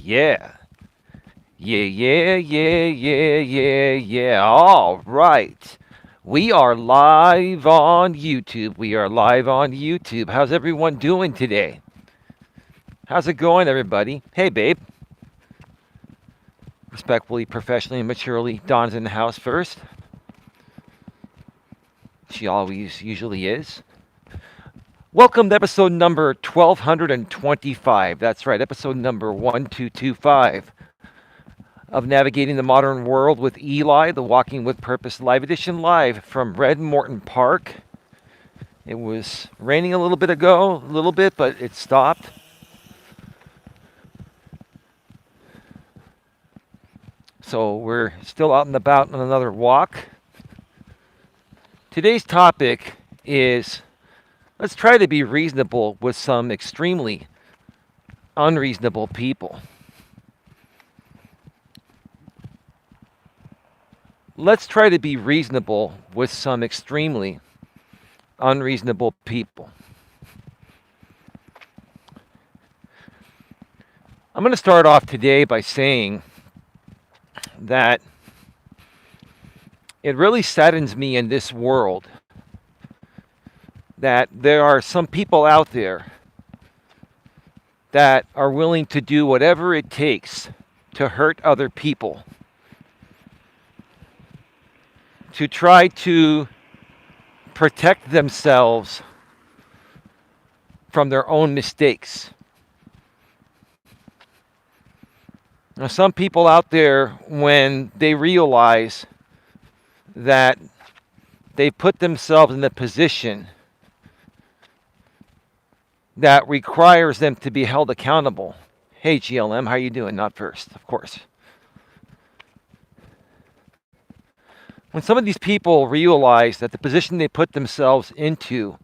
Yeah. Yeah. All right. We are live on YouTube. We are live on YouTube. How's everyone doing today? How's it going, everybody? Hey, babe. Respectfully, professionally, and maturely, Dawn's in the house first. She always usually is. Welcome to episode number 1225. That's right, episode number 1225 of Navigating the Modern World with Eli, the Walking with Purpose live edition, live from Red Morton Park. It was raining a little bit ago, but it stopped. So we're still out and about on another walk. Today's topic is, let's try to be reasonable with some extremely unreasonable people. Let's try to be reasonable with some extremely unreasonable people. I'm going to start off today by saying that it really saddens me in this world that there are some people out there that are willing to do whatever it takes to hurt other people, to try to protect themselves from their own mistakes. Now, some people out there, when they realize that they put themselves in a position that requires them to be held accountable. Hey, GLM, how you doing? Not first, of course. When some of these people realize that the position they put themselves into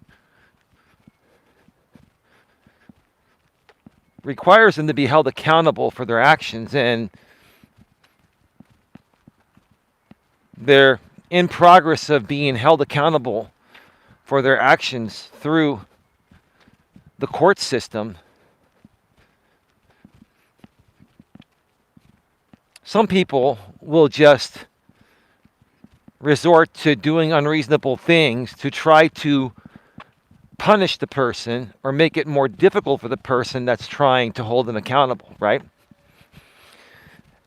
requires them to be held accountable for their actions, and they're in progress of being held accountable for their actions through the court system, some people will just resort to doing unreasonable things to try to punish the person or make it more difficult for the person that's trying to hold them accountable, right?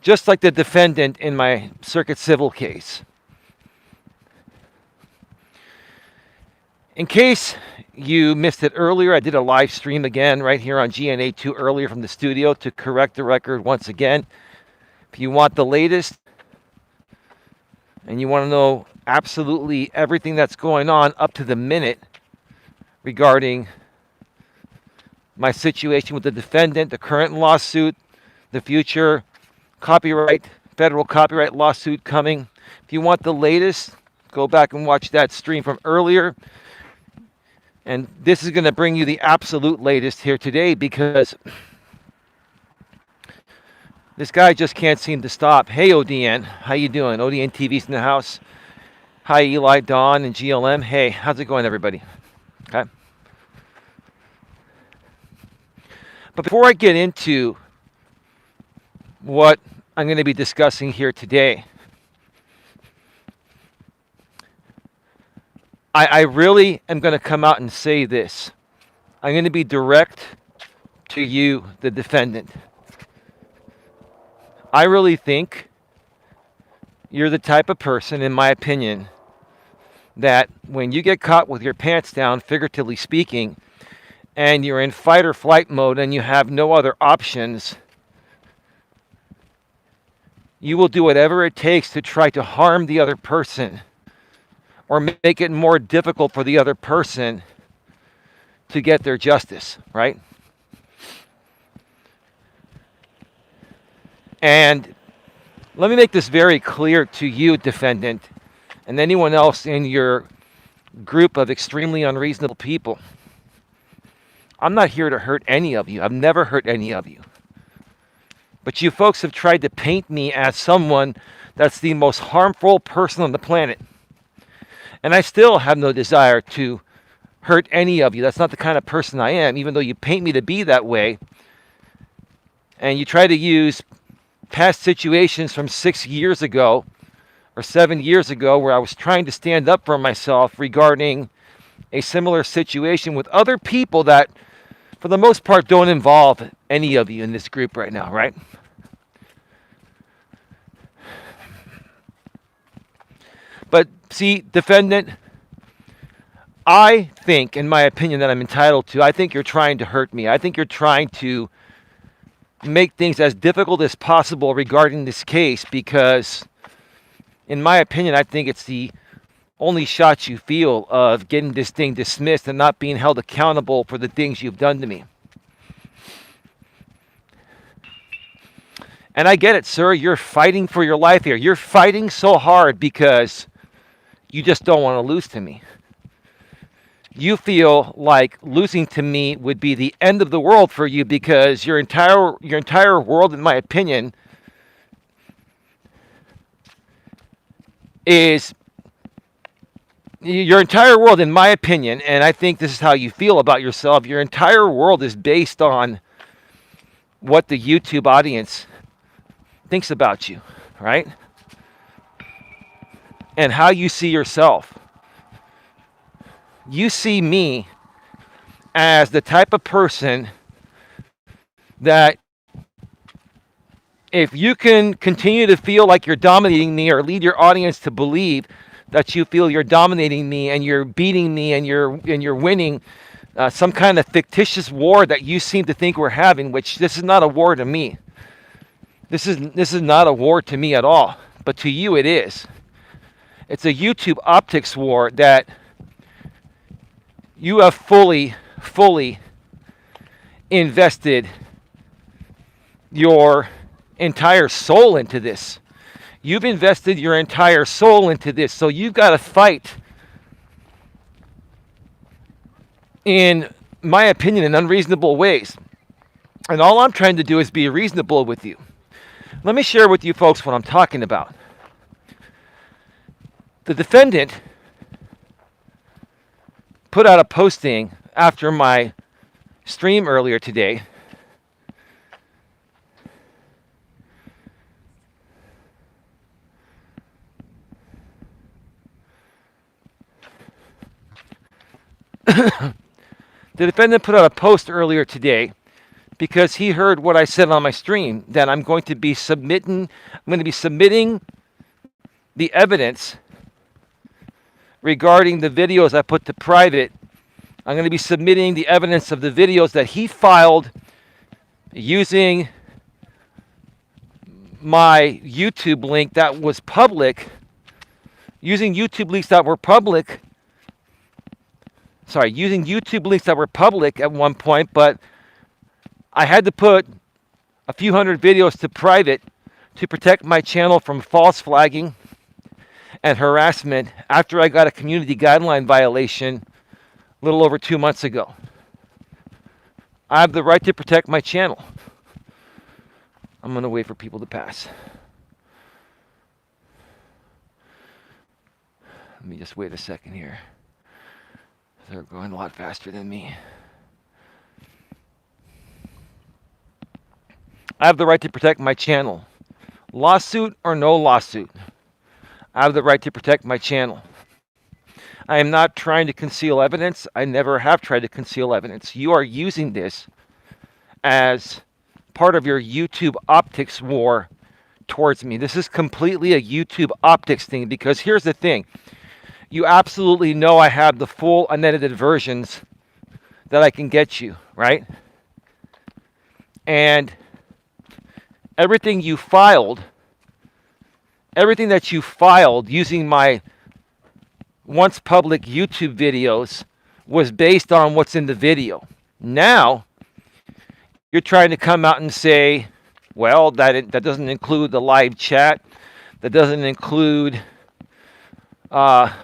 Just like the defendant in my circuit civil case. In case you missed it earlier, I did a live stream again right here on GNA2 earlier from the studio to correct the record once again. If you want the latest and you want to know absolutely everything that's going on up to the minute regarding my situation with the defendant, the current lawsuit, the future federal copyright lawsuit coming. If you want the latest, go back and watch that stream from earlier. And this is going to bring you the absolute latest here today because this guy just can't seem to stop. Hey, ODN, how you doing? ODN TV's in the house. Hi, Eli, Dawn, and GLM. Hey, how's it going, everybody? Okay. But before I get into what I'm going to be discussing here today, I really am going to come out and say this. I'm going to be direct to you, the defendant. I really think you're the type of person, in my opinion, that when you get caught with your pants down, figuratively speaking, and you're in fight or flight mode and you have no other options, you will do whatever it takes to try to harm the other person or make it more difficult for the other person to get their justice, right? And let me make this very clear to you, defendant, and anyone else in your group of extremely unreasonable people. I'm not here to hurt any of you. I've never hurt any of you. But you folks have tried to paint me as someone that's the most harmful person on the planet. And I still have no desire to hurt any of you. That's not the kind of person I am, even though you paint me to be that way. and you try to use past situations from 6 years ago or 7 years ago where I was trying to stand up for myself regarding a similar situation with other people that, for the most part, don't involve any of you in this group right now, right? But see, defendant, I think, in my opinion, that I'm entitled to, I think you're trying to hurt me. I think you're trying to make things as difficult as possible regarding this case because, in my opinion, I think it's the only shot you feel of getting this thing dismissed and not being held accountable for the things you've done to me. And I get it, sir. You're fighting for your life here. You're fighting so hard because you just don't want to lose to me. You feel like losing to me would be the end of the world for you because your entire world, in my opinion, is your entire world, in my opinion, and I think this is how you feel about yourself, your entire world is based on what the YouTube audience thinks about you, right? And how you see yourself. You see me as the type of person that if you can continue to feel like you're dominating me or lead your audience to believe that you feel you're dominating me and you're beating me and you're winning some kind of fictitious war that you seem to think we're having, which this is not a war to me. This is not a war to me at all, but to you it is. It's a YouTube optics war that you have fully invested your entire soul into this. You've invested your entire soul into this, so you've got to fight, in my opinion, in unreasonable ways. And all I'm trying to do is be reasonable with you. Let me share with you folks what I'm talking about. The defendant put out a posting after my stream earlier today. The defendant put out a post earlier today because he heard what I said on my stream, that I'm going to be submitting the evidence regarding the videos I put to private. I'm going to be submitting the evidence of the videos that he filed using my YouTube link that was public, using YouTube links that were public at one point, but I had to put a few hundred videos to private to protect my channel from false flagging and harassment after I got a community guideline violation a little over 2 months ago. I have the right to protect my channel. I'm going to wait for people to pass. Let me just wait a second here. They're going a lot faster than me. I have the right to protect my channel. Lawsuit or no lawsuit, I have the right to protect my channel. I am not trying to conceal evidence. I never have tried to conceal evidence. You are using this as part of your YouTube optics war towards me. This is completely a YouTube optics thing because here's the thing. You absolutely know I have the full unedited versions that I can get you, right? And everything that you filed using my once public YouTube videos was based on what's in the video. Now, you're trying to come out and say, well, that doesn't include the live chat, that doesn't include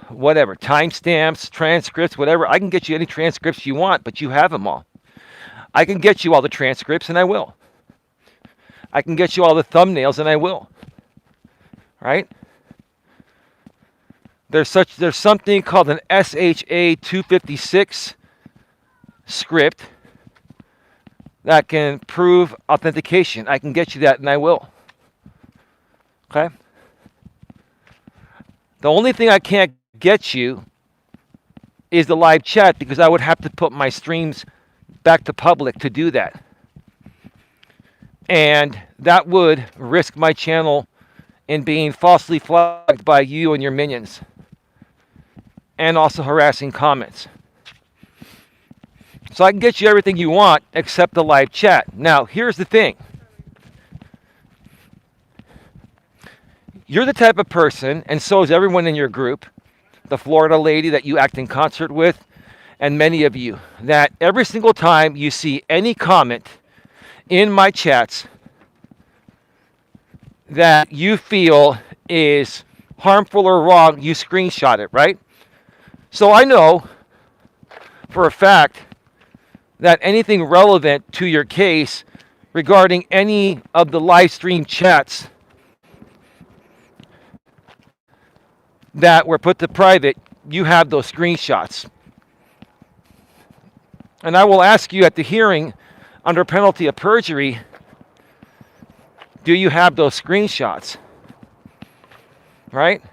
whatever, timestamps, transcripts, whatever. I can get you any transcripts you want, but you have them all. I can get you all the transcripts, and I will. I can get you all the thumbnails, and I will. Right? There's something called an SHA 256 script that can prove authentication. I can get you that, and I will. Okay? The only thing I can't get you is the live chat, because I would have to put my streams back to public to do that. And that would risk my channel in being falsely flagged by you and your minions. And also harassing comments. So I can get you everything you want except the live chat. Now, here's the thing. You're the type of person, and so is everyone in your group, the Florida lady that you act in concert with, and many of you, that every single time you see any comment in my chats that you feel is harmful or wrong, you screenshot it, right? So I know for a fact that anything relevant to your case regarding any of the live stream chats that were put to private, you have those screenshots. And I will ask you at the hearing, under penalty of perjury, do you have those screenshots? Right?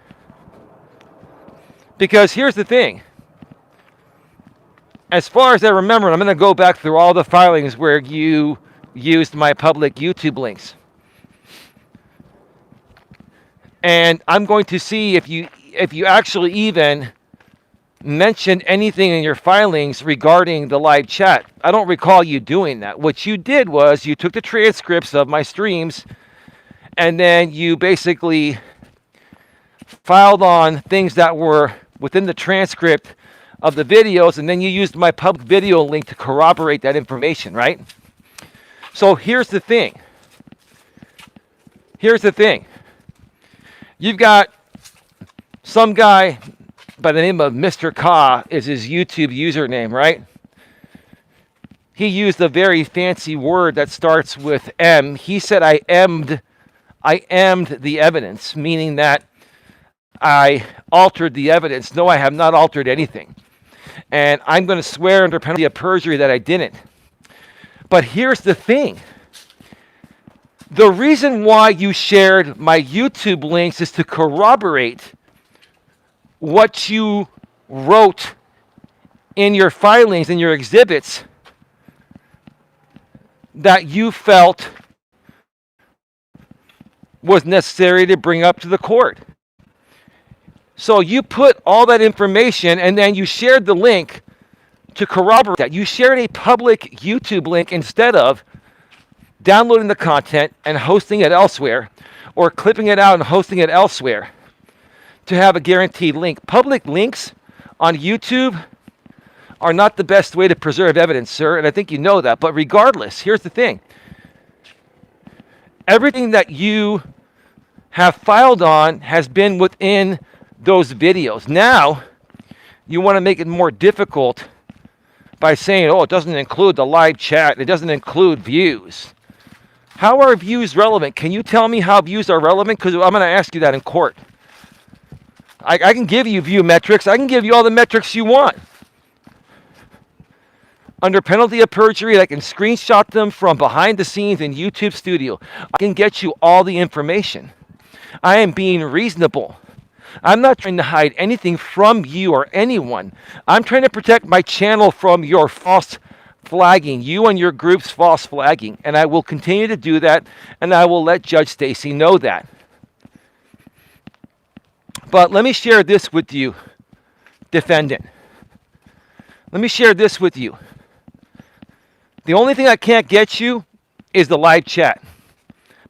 Because here's the thing. As far as I remember, I'm going to go back through all the filings where you used my public YouTube links. And I'm going to see if you actually even mentioned anything in your filings regarding the live chat. I don't recall you doing that. What you did was you took the transcripts of my streams and then you basically filed on things that were within the transcript of the videos, and then you used my public video link to corroborate that information, right? So here's the thing. Here's the thing. You've got some guy by the name of Mr. Ka is his YouTube username, right? He used a very fancy word that starts with M. He said I emmed the evidence, meaning that I altered the evidence. No, I have not altered anything. And I'm going to swear under penalty of perjury that I didn't. But here's the thing. The reason why you shared my YouTube links is to corroborate what you wrote in your filings, in your exhibits, that you felt was necessary to bring up to the court. So you put all that information and then you shared the link to corroborate that. You shared a public YouTube link instead of downloading the content and hosting it elsewhere, or clipping it out and hosting it elsewhere to have a guaranteed link. Public links on YouTube are not the best way to preserve evidence, sir, and I think you know that. But regardless, here's the thing. Everything that you have filed on has been within those videos. Now, you want to make it more difficult by saying, oh, it doesn't include the live chat, it doesn't include views. How are views relevant? Can you tell me how views are relevant? Because I'm going to ask you that in court. I can give you view metrics. I can give you all the metrics you want. Under penalty of perjury, I can screenshot them from behind the scenes in YouTube Studio. I can get you all the information. I am being reasonable. I'm not trying to hide anything from you or anyone. I'm trying to protect my channel from your false flagging, you and your group's false flagging. And I will continue to do that, and I will let Judge Stacy know that. But let me share this with you, defendant. Let me share this with you. The only thing I can't get you is the live chat.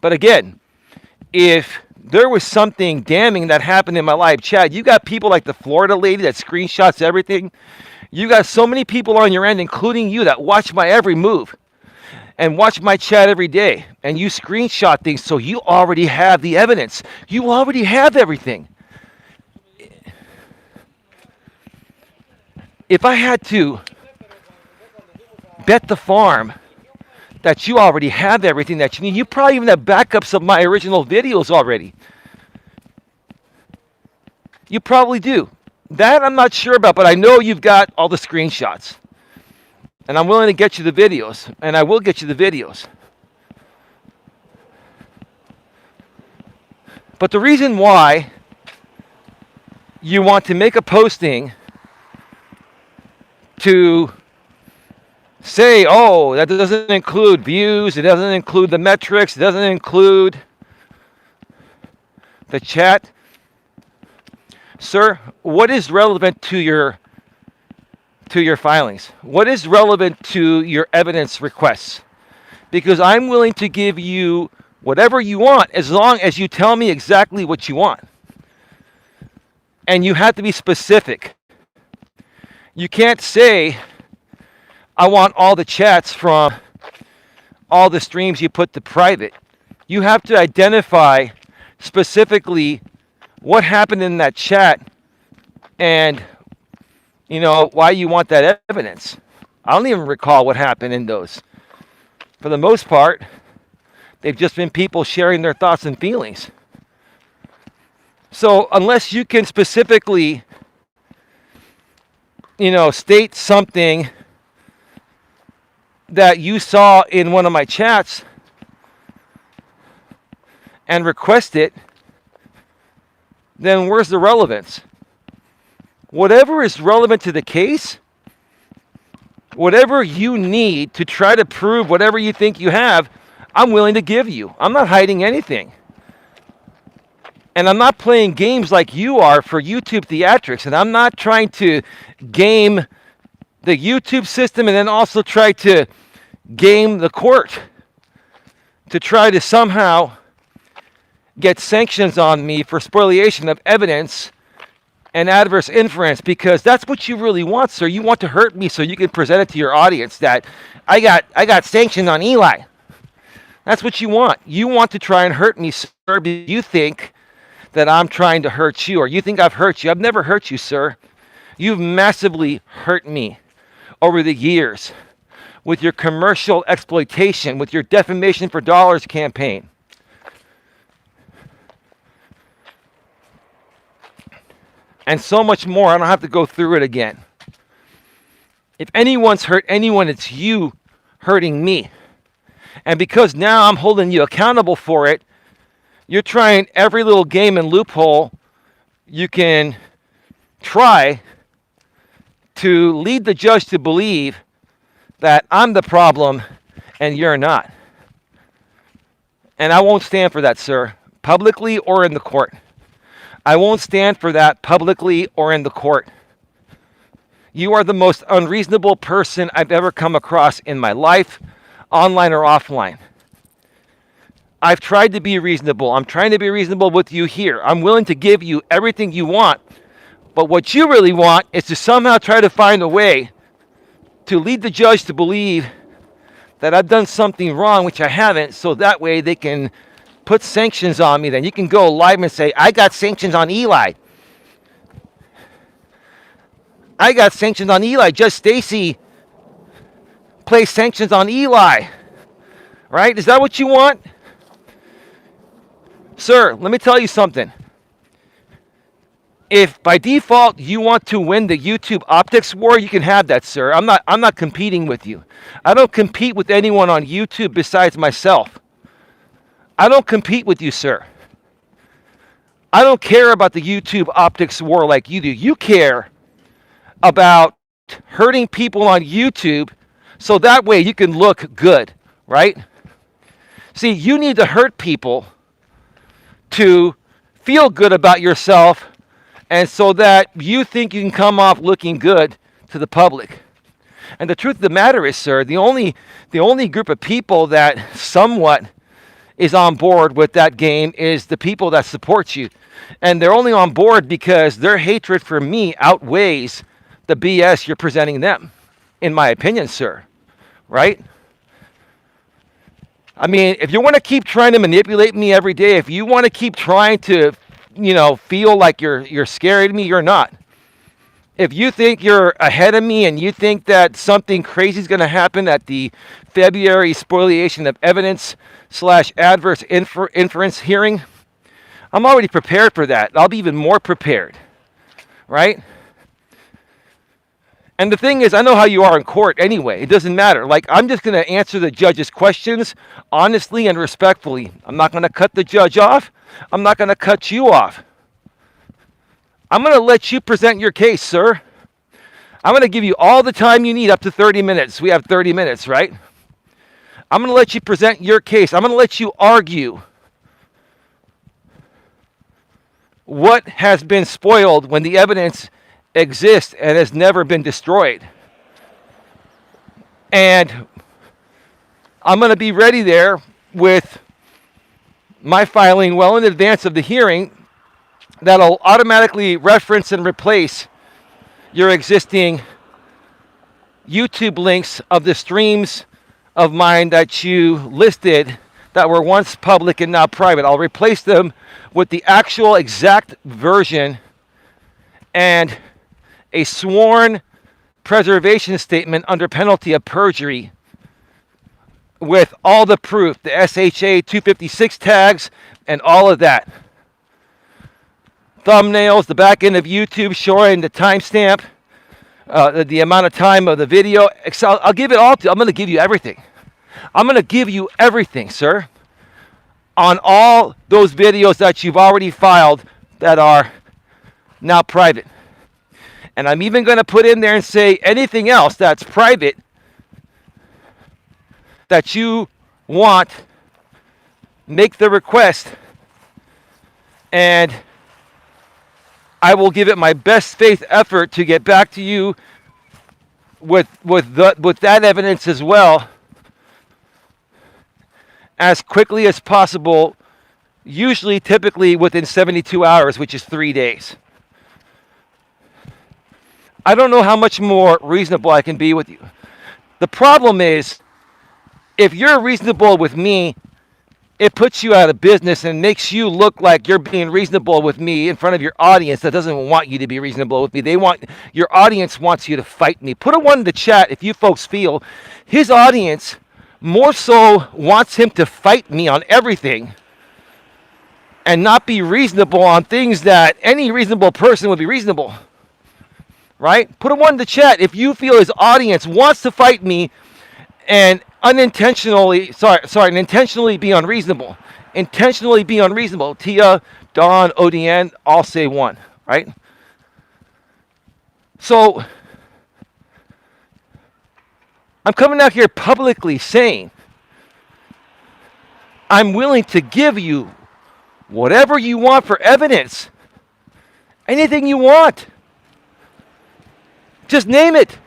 But again, if there was something damning that happened in my live chat, you got people like the Florida lady that screenshots everything. You got so many people on your end, including you, that watch my every move and watch my chat every day. And you screenshot things, so you already have the evidence. You already have everything. If I had to bet the farm that you already have everything that you need, you probably even have backups of my original videos already. You probably do. That I'm not sure about, but I know you've got all the screenshots. And I'm willing to get you the videos, and I will get you the videos. But the reason why you want to make a posting to say, oh, that doesn't include views, it doesn't include the metrics, it doesn't include the chat. Sir, what is relevant to your filings? What is relevant to your evidence requests? Because I'm willing to give you whatever you want as long as you tell me exactly what you want. And you have to be specific. You can't say, I want all the chats from all the streams you put to private. You have to identify specifically what happened in that chat and, why you want that evidence. I don't even recall what happened in those. For the most part, they've just been people sharing their thoughts and feelings. So unless you can specifically, state something that you saw in one of my chats and request it, then where's the relevance? Whatever is relevant to the case, whatever you need to try to prove whatever you think you have, I'm willing to give you. I'm not hiding anything. And I'm not playing games like you are for YouTube theatrics. And I'm not trying to game the YouTube system and then also try to game the court to try to somehow get sanctions on me for spoliation of evidence and adverse inference, because that's what you really want, sir. You want to hurt me so you can present it to your audience that I got sanctions on Eli. That's what you want. You want to try and hurt me, sir, because you think that I'm trying to hurt you, or you think I've hurt you. I've never hurt you, sir. You've massively hurt me over the years with your commercial exploitation, with your defamation for dollars campaign. And so much more. I don't have to go through it again. If anyone's hurt anyone, it's you hurting me. And because now I'm holding you accountable for it, you're trying every little game and loophole you can try to lead the judge to believe that I'm the problem and you're not. And I won't stand for that, sir, publicly or in the court. I won't stand for that publicly or in the court. You are the most unreasonable person I've ever come across in my life, online or offline. I've tried to be reasonable. I'm trying to be reasonable with you here. I'm willing to give you everything you want. But what you really want is to somehow try to find a way to lead the judge to believe that I've done something wrong, which I haven't, so that way they can put sanctions on me. Then you can go live and say, I got sanctions on Eli. I got sanctions on Eli. Judge Stacy placed sanctions on Eli. Right? Is that what you want? Sir, let me tell you something. If by default you want to win the YouTube optics war, you can have that, sir. I'm not competing with you. I don't compete with anyone on YouTube besides myself. I don't compete with you, sir. I don't care about the YouTube optics war like you do. You care about hurting people on YouTube so that way you can look good, right? See, you need to hurt people to feel good about yourself, and so that you think you can come off looking good to the public. And the truth of the matter is, sir, the only group of people that somewhat is on board with that game is the people that support you. And they're only on board because their hatred for me outweighs the BS you're presenting them, in my opinion, sir. Right? I mean, if you want to keep trying to manipulate me every day, if you want to keep trying to, feel like you're scared of me, you're not. If you think you're ahead of me and you think that something crazy is going to happen at the February spoliation of evidence / adverse inference hearing, I'm already prepared for that. I'll be even more prepared, right? And the thing is, I know how you are in court anyway. It doesn't matter. Like, I'm just going to answer the judge's questions honestly and respectfully. I'm not going to cut the judge off. I'm not going to cut you off. I'm going to let you present your case, sir. I'm going to give you all the time you need, up to 30 minutes. We have 30 minutes, right? I'm going to let you present your case. I'm going to let you argue what has been spoiled when the evidence exists and has never been destroyed. And I'm going to be ready there with my filing well in advance of the hearing that'll automatically reference and replace your existing YouTube links of the streams of mine that you listed that were once public and now private. I'll replace them with the actual exact version and a sworn preservation statement under penalty of perjury with all the proof, the SHA 256 tags and all of that. Thumbnails, the back end of YouTube showing the timestamp, the amount of time of the video. I'll give it all to you. I'm going to give you everything. I'm going to give you everything, sir, on all those videos that you've already filed that are now private. And I'm even going to put in there and say anything else that's private that you want, make the request, and I will give it my best faith effort to get back to you with that evidence as well, as quickly as possible, usually typically within 72 hours, which is 3 days. I don't know how much more reasonable I can be with you. The problem is, if you're reasonable with me, it puts you out of business and makes you look like you're being reasonable with me in front of your audience that doesn't want you to be reasonable with me. Your audience wants you to fight me. Put a 1 in the chat if you folks feel his audience more so wants him to fight me on everything and not be reasonable on things that any reasonable person would be reasonable. Right? Put a 1 in the chat if you feel his audience wants to fight me and intentionally be unreasonable. Intentionally be unreasonable. Tia, Don, ODN, all say 1, right? So, I'm coming out here publicly saying I'm willing to give you whatever you want for evidence. Anything you want. Just name it.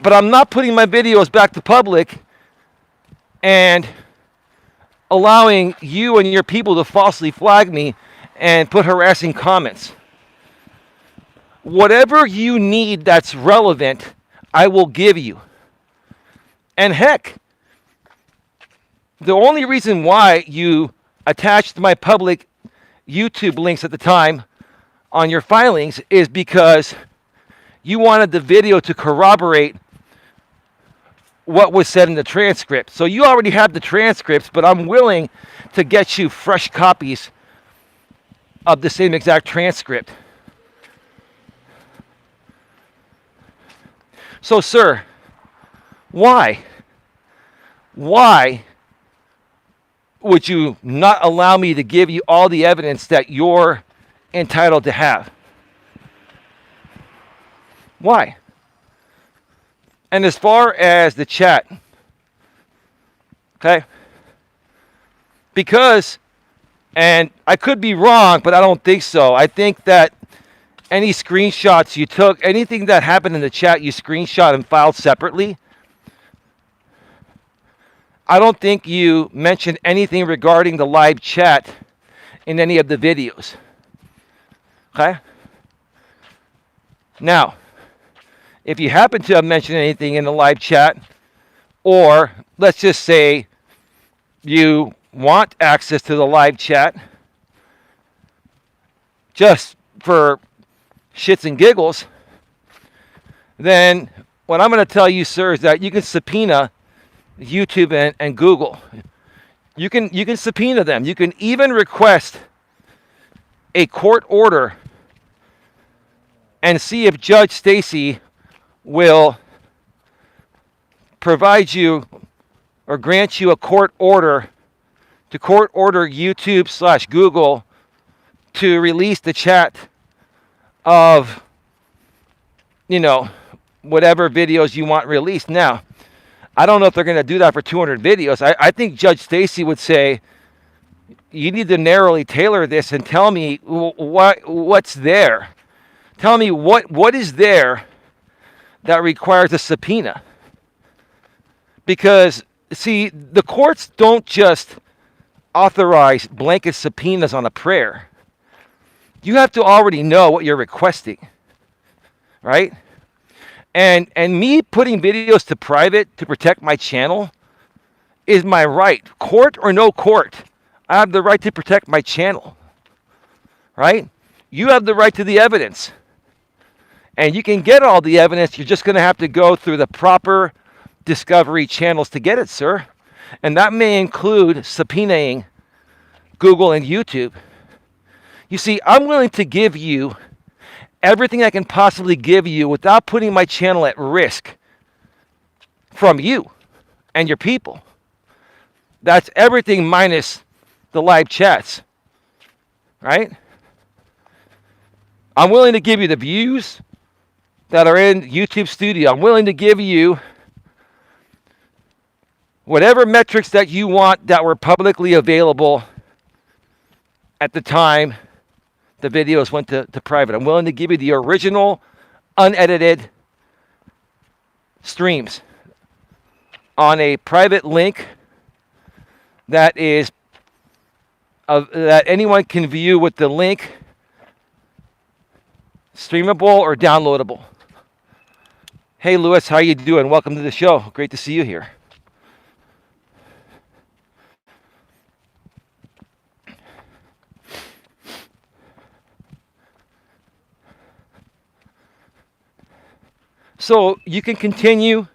But I'm not putting my videos back to public and allowing you and your people to falsely flag me and put harassing comments. Whatever you need that's relevant, I will give you. And heck, the only reason why you attached my public YouTube links at the time on your filings is because you wanted the video to corroborate what was said in the transcript. So you already have the transcripts, but I'm willing to get you fresh copies of the same exact transcript. So, sir, why? Why would you not allow me to give you all the evidence that you're entitled to have? Why? And as far as the chat, okay, because, and I could be wrong, but I don't think so. I think that any screenshots you took, anything that happened in the chat, you screenshot and filed separately. I don't think you mentioned anything regarding the live chat in any of the videos. Okay? Now, if you happen to have mentioned anything in the live chat, or let's just say you want access to the live chat just for shits and giggles, then what I'm going to tell you, sir, is that you can subpoena YouTube and Google. You can subpoena them. You can even request a court order and see if Judge Stacy will provide you or grant you a court order to court order YouTube/Google to release the chat of, whatever videos you want released. Now, I don't know if they're going to do that for 200 videos. I think Judge Stacy would say, you need to narrowly tailor this and tell me what's there. Tell me what is there that requires a subpoena. Because, see, the courts don't just authorize blanket subpoenas on a prayer. You have to already know what you're requesting, right? And me putting videos to private to protect my channel is my right. Court or no court, I have the right to protect my channel, right? You have the right to the evidence. And you can get all the evidence. You're just going to have to go through the proper discovery channels to get it, sir. And that may include subpoenaing Google and YouTube. You see, I'm willing to give you everything I can possibly give you without putting my channel at risk from you and your people. That's everything minus the live chats, right? I'm willing to give you the views that are in YouTube Studio. I'm willing to give you whatever metrics that you want that were publicly available at the time the videos went to private. I'm willing to give you the original, unedited streams on a private link that is that anyone can view with the link streamable or downloadable. Hey, Lewis, how you doing? Welcome to the show. Great to see you here. So you can continue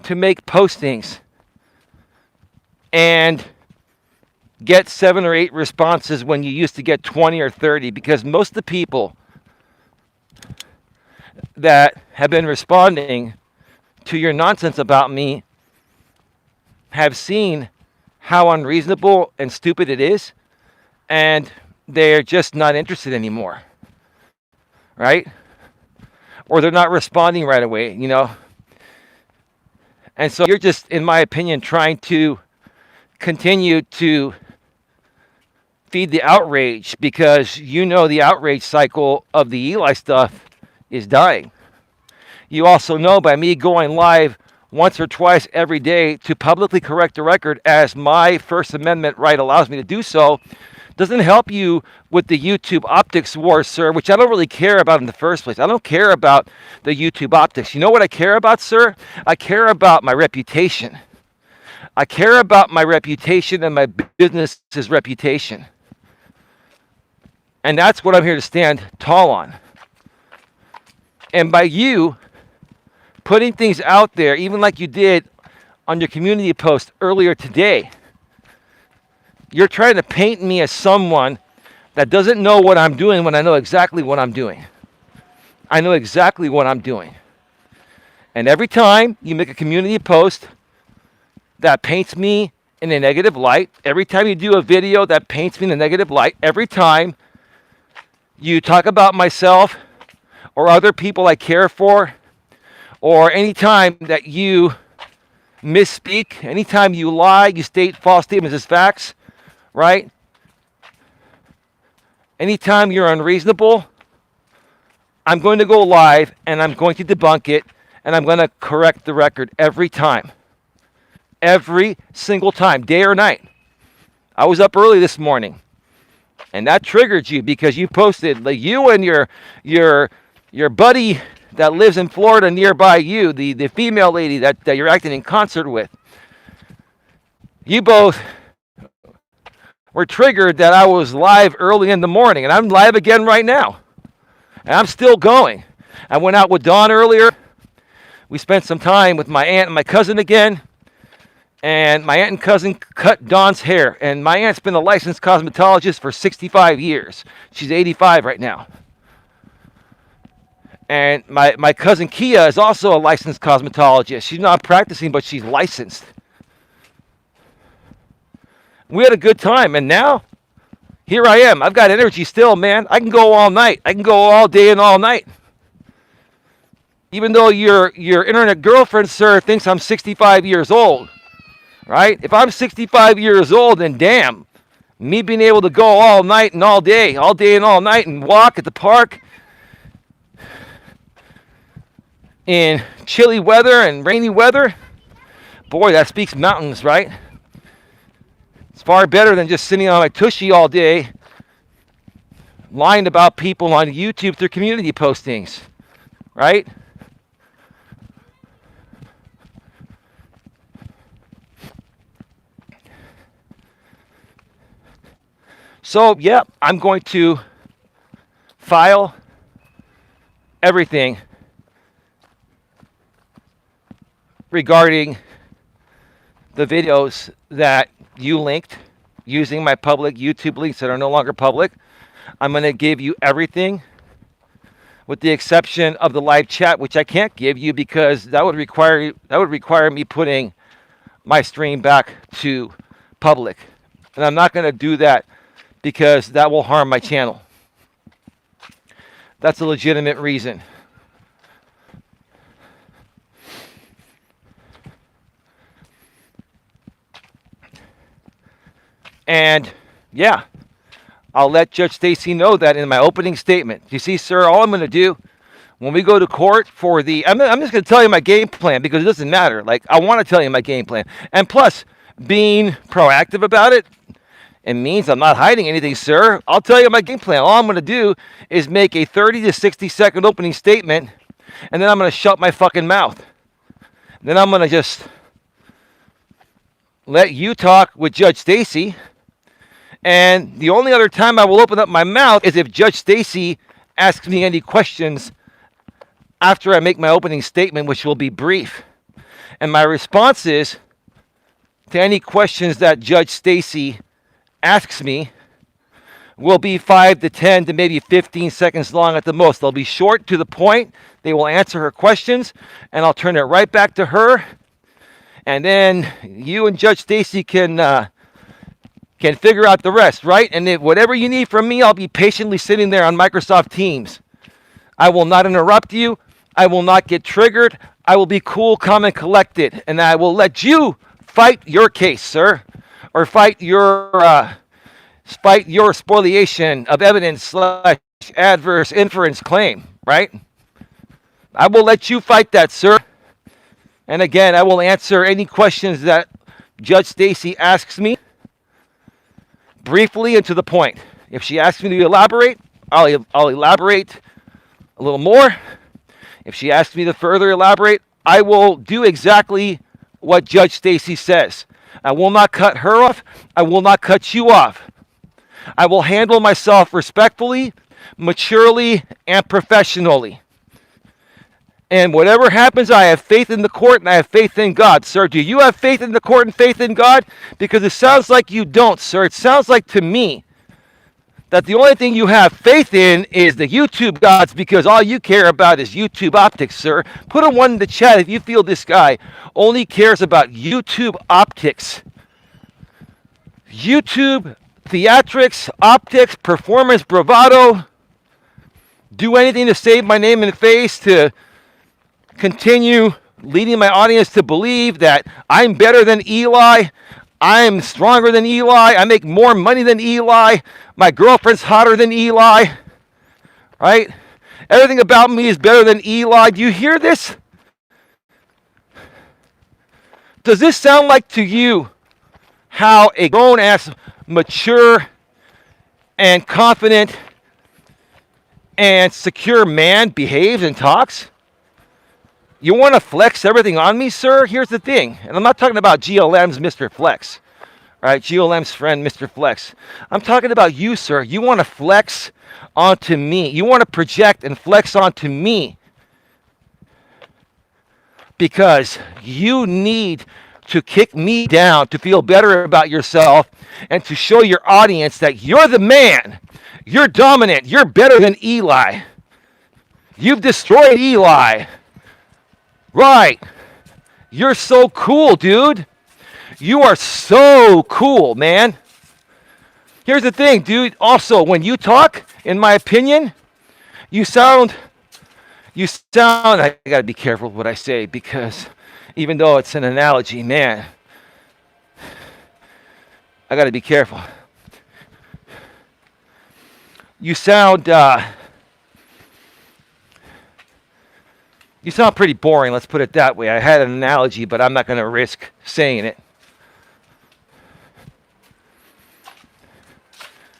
to make postings and get 7 or 8 responses when you used to get 20 or 30, because most of the people that have been responding to your nonsense about me have seen how unreasonable and stupid it is, and they're just not interested anymore, right? Or they're not responding right away, And so you're just, in my opinion, trying to continue to feed the outrage, because the outrage cycle of the Eli stuff is dying. You also know by me going live once or twice every day to publicly correct the record, as my First Amendment right allows me to do so, doesn't help you with the YouTube optics war, sir, which I don't really care about in the first place. I don't care about the YouTube optics. You know what I care about, sir? I care about my reputation. I care about my reputation and my business's reputation. And that's what I'm here to stand tall on. And by you putting things out there, even like you did on your community post earlier today, you're trying to paint me as someone that doesn't know what I'm doing when I know exactly what I'm doing. I know exactly what I'm doing. And every time you make a community post that paints me in a negative light, every time you do a video that paints me in a negative light, every time you talk about myself or other people I care for, or any time that you misspeak, anytime you lie, you state false statements as facts, right? Anytime you're unreasonable, I'm going to go live and I'm going to debunk it, and I'm going to correct the record every time. Every single time, day or night. I was up early this morning, and that triggered you because you posted, like, you and your buddy that lives in Florida nearby you, the female lady that you're acting in concert with. You both were triggered that I was live early in the morning, and I'm live again right now. And I'm still going. I went out with Dawn earlier. We spent some time with my aunt and my cousin again. And my aunt and cousin cut Dawn's hair. And my aunt's been a licensed cosmetologist for 65 years. She's 85 right now. And my cousin Kia is also a licensed cosmetologist. She's not practicing, but she's licensed. We had a good time, and now here I am. I've got energy still, man. I can go all night. I can go all day and all night. Even though your internet girlfriend, sir, thinks I'm 65 years old, right? If I'm 65 years old, then damn, me being able to go all night and all day and all night, and walk at the park in chilly weather and rainy weather, boy, that speaks mountains, right? It's far better than just sitting on my tushy all day, lying about people on YouTube through community postings, right? So, yeah, I'm going to file everything regarding the videos that you linked using my public YouTube links that are no longer public. I'm going to give you everything with the exception of the live chat, which I can't give you because that would require me putting my stream back to public. And I'm not going to do that because that will harm my channel. That's a legitimate reason. And yeah, I'll let Judge Stacy know that in my opening statement. You see, sir, all I'm going to do when we go to court for I'm just going to tell you my game plan because it doesn't matter. Like, I want to tell you my game plan. And plus, being proactive about it means I'm not hiding anything, sir. I'll tell you my game plan. All I'm going to do is make a 30 to 60 second opening statement, and then I'm going to shut my fucking mouth. Then I'm going to just let you talk with Judge Stacy. And the only other time I will open up my mouth is if Judge Stacy asks me any questions after I make my opening statement, which will be brief. And my responses to any questions that Judge Stacy asks me will be 5 to 10 to maybe 15 seconds long at the most. They'll be short, to the point. They will answer her questions, and I'll turn it right back to her. And then you and Judge Stacy can figure out the rest, right? And if whatever you need from me, I'll be patiently sitting there on Microsoft Teams. I will not interrupt you. I will not get triggered. I will be cool, calm, and collected. And I will let you fight your case, sir. Or fight your spoliation of evidence / adverse inference claim, right? I will let you fight that, sir. And again, I will answer any questions that Judge Stacy asks me briefly and to the point. If she asks me to elaborate, I'll elaborate a little more. If she asks me to further elaborate, I will do exactly what Judge Stacy says. I will not cut her off. I will not cut you off. I will handle myself respectfully, maturely, and professionally. And whatever happens, I have faith in the court and I have faith in God. Sir, do you have faith in the court and faith in God? Because it sounds like you don't, sir. It sounds like to me that the only thing you have faith in is the YouTube gods, because all you care about is YouTube optics, sir. Put a 1 in the chat if you feel this guy only cares about YouTube optics. YouTube theatrics, optics, performance, bravado. Do anything to save my name and face, to continue leading my audience to believe that I'm better than Eli. I'm stronger than Eli. I make more money than Eli. My girlfriend's hotter than Eli. Right? Everything about me is better than Eli. Do you hear this? Does this sound like to you how a grown-ass, mature, and confident and secure man behaves and talks? You want to flex everything on me, sir? Here's the thing. And I'm not talking about GLM's Mr. Flex. Right? GLM's friend, Mr. Flex. I'm talking about you, sir. You want to flex onto me. You want to project and flex onto me. Because you need to kick me down to feel better about yourself and to show your audience that you're the man. You're dominant. You're better than Eli. You've destroyed Eli. Right. You're so cool, dude. You are so cool, man. Here's the thing, dude. Also, when you talk, in my opinion, you sound, I gotta be careful what I say because even though it's an analogy, man, I gotta be careful. You sound pretty boring, let's put it that way. I had an analogy, but I'm not gonna risk saying it.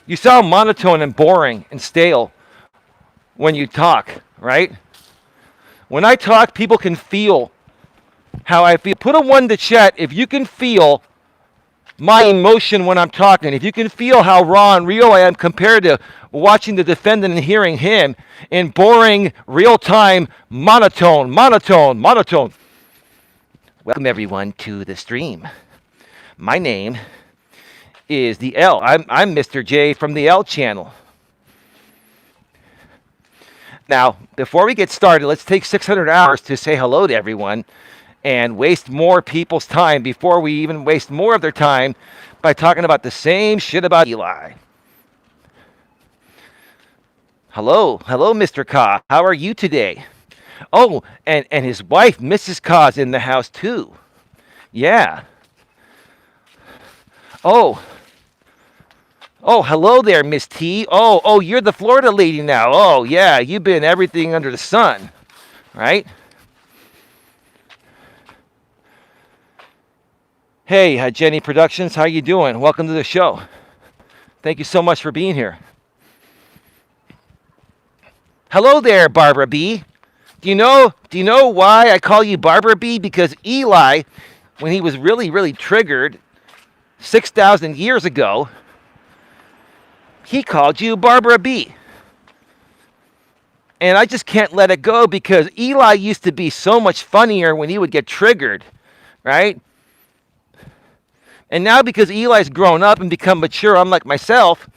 You sound monotone and boring and stale when you talk, right? When I talk, people can feel how I feel. Put a 1 to chat if you can feel my emotion when I'm talking. If you can feel how raw and real I am compared to watching the defendant and hearing him in boring, real-time, monotone. Welcome everyone to the stream. My name is the L. I'm Mr. J from the L channel. Now, before we get started, let's take 600 hours to say hello to everyone and waste more people's time before we even waste more of their time by talking about the same shit about Eli. Hello, Mr. Ka. How are you today? Oh, and his wife, Mrs. Ka's in the house too. Yeah. Oh, hello there, Miss T. Oh, you're the Florida lady now. Oh, yeah, you've been everything under the sun, right? Hey, Jenny Productions, how you doing? Welcome to the show. Thank you so much for being here. Hello there, Barbara B. Do you know why I call you Barbara B? Because Eli, when he was really, really triggered 6,000 years ago, he called you Barbara B. And I just can't let it go because Eli used to be so much funnier when he would get triggered, right? And now because Eli's grown up and become mature, unlike myself,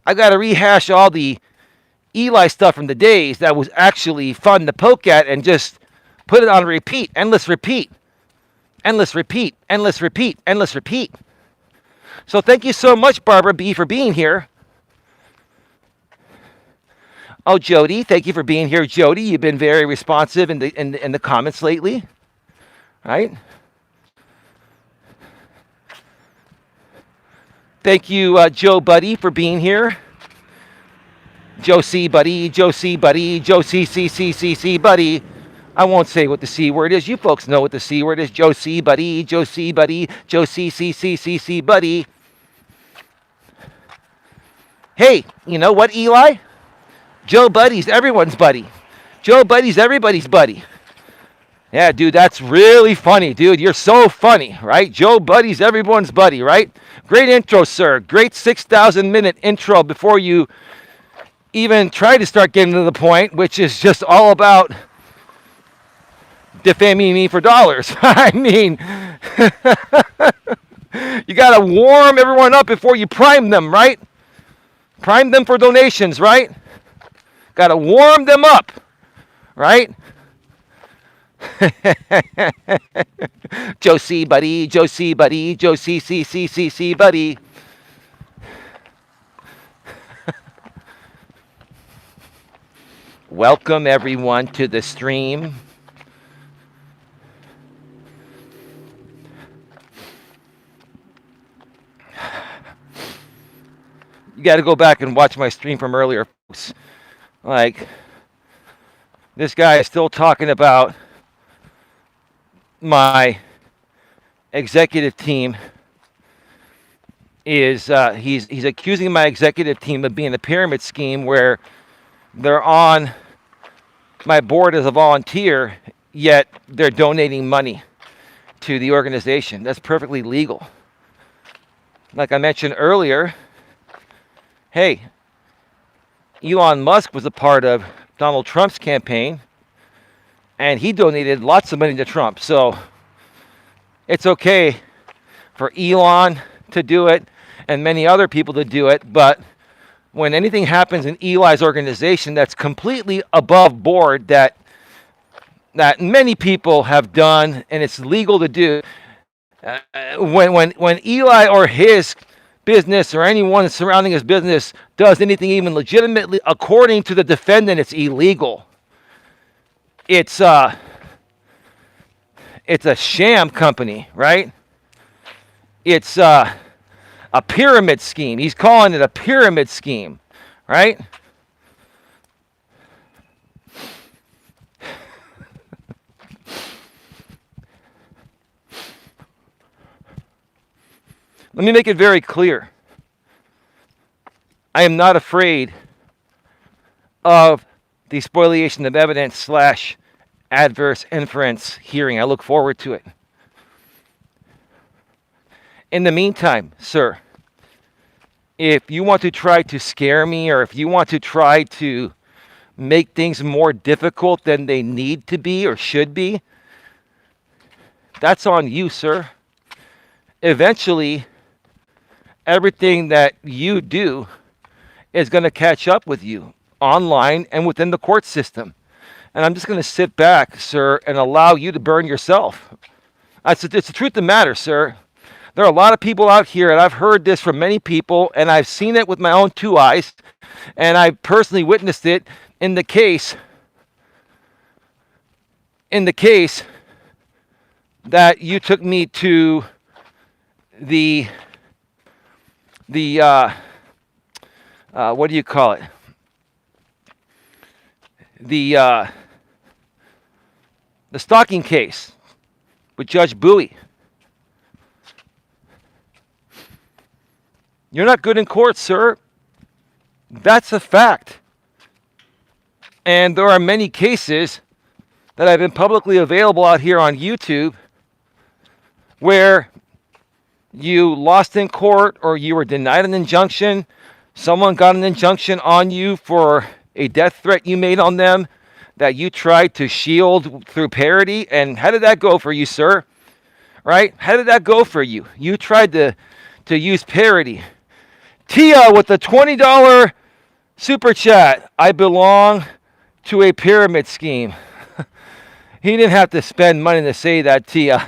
I got to rehash all the Eli stuff from the days that was actually fun to poke at and just put it on repeat, endless repeat. So thank you so much, Barbara B, for being here. Oh, Jody, thank you for being here. Jody, you've been very responsive in the comments lately, right? Thank you, Joe Buddy, for being here. Joe C Buddy, Joe C Buddy, Joe C C C C C Buddy. I won't say what the C word is. You folks know what the C word is. Joe C Buddy, Joe C Buddy, Joe C C C C C Buddy. Hey, you know what, Eli? Joe Buddy's everyone's buddy. Joe Buddy's everybody's buddy. Yeah, dude, that's really funny, dude. You're so funny, right? Joe Buddy's everyone's buddy, right? Great intro, sir. Great 6,000-minute intro before you even try to start getting to the point, which is just all about defaming me for dollars. I mean, you got to warm everyone up before you prime them, right? Prime them for donations, right? Got to warm them up, right? Joe C Buddy, Joe C Buddy, Joe C C C C C Buddy. Welcome everyone to the stream. You got to go back and watch my stream from earlier, folks. Like, this guy is still talking about my executive team is he's accusing my executive team of being a pyramid scheme where they're on my board as a volunteer, yet they're donating money to the organization. That's perfectly legal. Like I mentioned earlier, hey, Elon Musk was a part of Donald Trump's campaign, and he donated lots of money to Trump. So it's okay for Elon to do it and many other people to do it, but when anything happens in Eli's organization that's completely above board, that many people have done and it's legal to do, when Eli or his business or anyone surrounding his business does anything even legitimately according to the defendant, it's illegal. It's a sham company, right? It's a pyramid scheme. He's calling it a pyramid scheme, right? Let me make it very clear. I am not afraid of the spoliation of evidence / adverse inference hearing. I look forward to it. In the meantime, sir, if you want to try to scare me or if you want to try to make things more difficult than they need to be or should be, that's on you, sir. Eventually, everything that you do is going to catch up with you online and within the court system. And I'm just going to sit back, sir, and allow you to burn yourself. It's the truth of the matter, sir. There are a lot of people out here, and I've heard this from many people, and I've seen it with my own 2 eyes, and I've personally witnessed it in the case that you took me to the what do you call it? The stalking case with Judge Bowie. You're not good in court, sir. That's a fact. And there are many cases that have been publicly available out here on YouTube where you lost in court or you were denied an injunction. Someone got an injunction on you for a death threat you made on them that you tried to shield through parody. And how did that go for you, sir? Right? How did that go for you? You tried to use parody. Tia with the $20 super chat. I belong to a pyramid scheme. He didn't have to spend money to say that, Tia.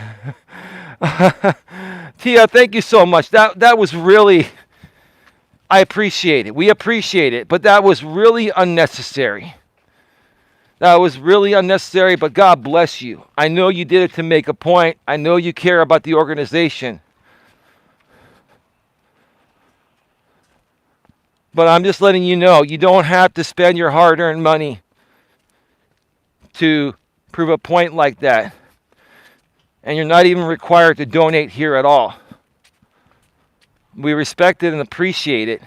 Tia, thank you so much. That was really, I appreciate it. We appreciate it, but that was really unnecessary. That was really unnecessary, but God bless you. I know you did it to make a point. I know you care about the organization. But I'm just letting you know, you don't have to spend your hard-earned money to prove a point like that. And you're not even required to donate here at all. We respect it and appreciate it.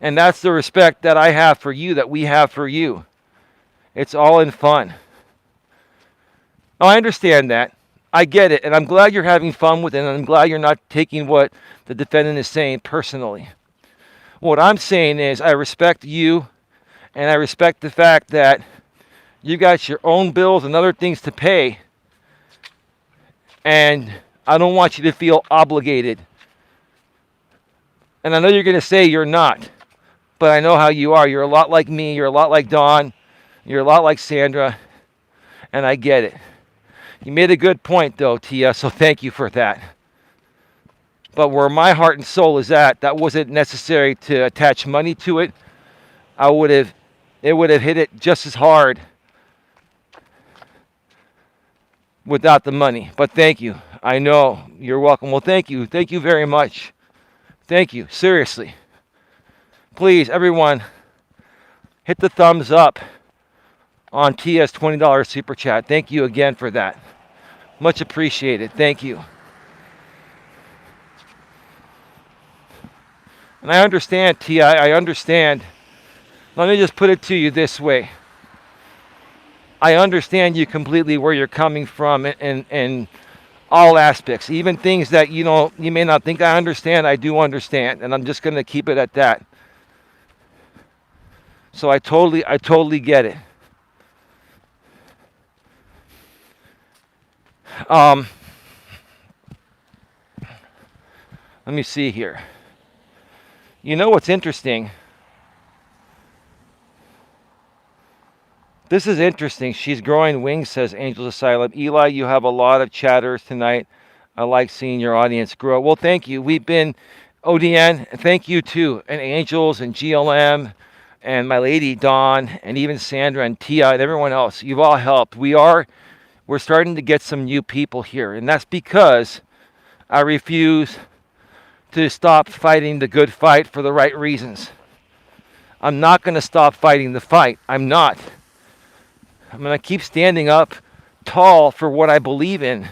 And that's the respect that I have for you, that we have for you. It's all in fun. Oh, I understand that. I get it. And I'm glad you're having fun with it. And I'm glad you're not taking what the defendant is saying personally. What I'm saying is I respect you, and I respect the fact that you got your own bills and other things to pay, and I don't want you to feel obligated. And I know you're going to say you're not, but I know how you are. You're a lot like me. You're a lot like Dawn. You're a lot like Sandra, and I get it. You made a good point, though, Tia, so thank you for that. But where my heart and soul is at, that wasn't necessary to attach money to it. It would have hit it just as hard without the money. But thank you. I know. You're welcome. Well, thank you. Thank you very much. Thank you. Seriously. Please, everyone, hit the thumbs up on Tia's $20 super chat. Thank you again for that. Much appreciated. Thank you. And I understand, Tia, I understand. Let me just put it to you this way. I understand you completely where you're coming from in all aspects. Even things that you may not think I understand, I do understand. And I'm just going to keep it at that. So I totally get it. Let me see here. You know what's interesting? This is interesting. She's growing wings, says Angels Asylum. Eli, you have a lot of chatters tonight. I like seeing your audience grow. Well, thank you. We've been ODN. Thank you too, and Angels and GLM, and my lady Dawn, and even Sandra and Tia and everyone else. You've all helped. We're starting to get some new people here, and that's because I refuse to stop fighting the good fight for the right reasons. I'm not going to stop fighting the fight. I'm not. I'm going to keep standing up tall for what I believe in.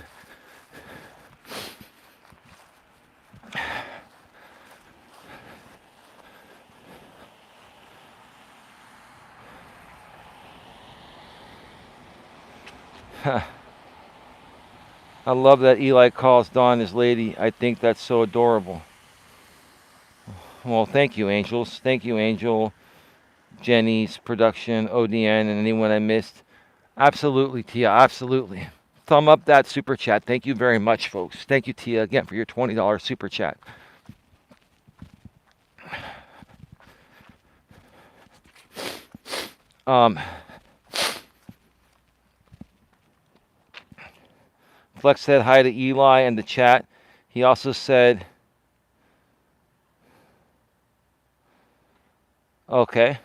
I love that Eli calls Dawn his lady. I think that's so adorable. Well, thank you, Angels. Thank you, Angel, Jenny's production, ODN, and anyone I missed. Absolutely, Tia. Absolutely. Thumb up that super chat. Thank you very much, folks. Thank you, Tia, again for your $20 super chat. Flex said hi to Eli in the chat. He also said, okay.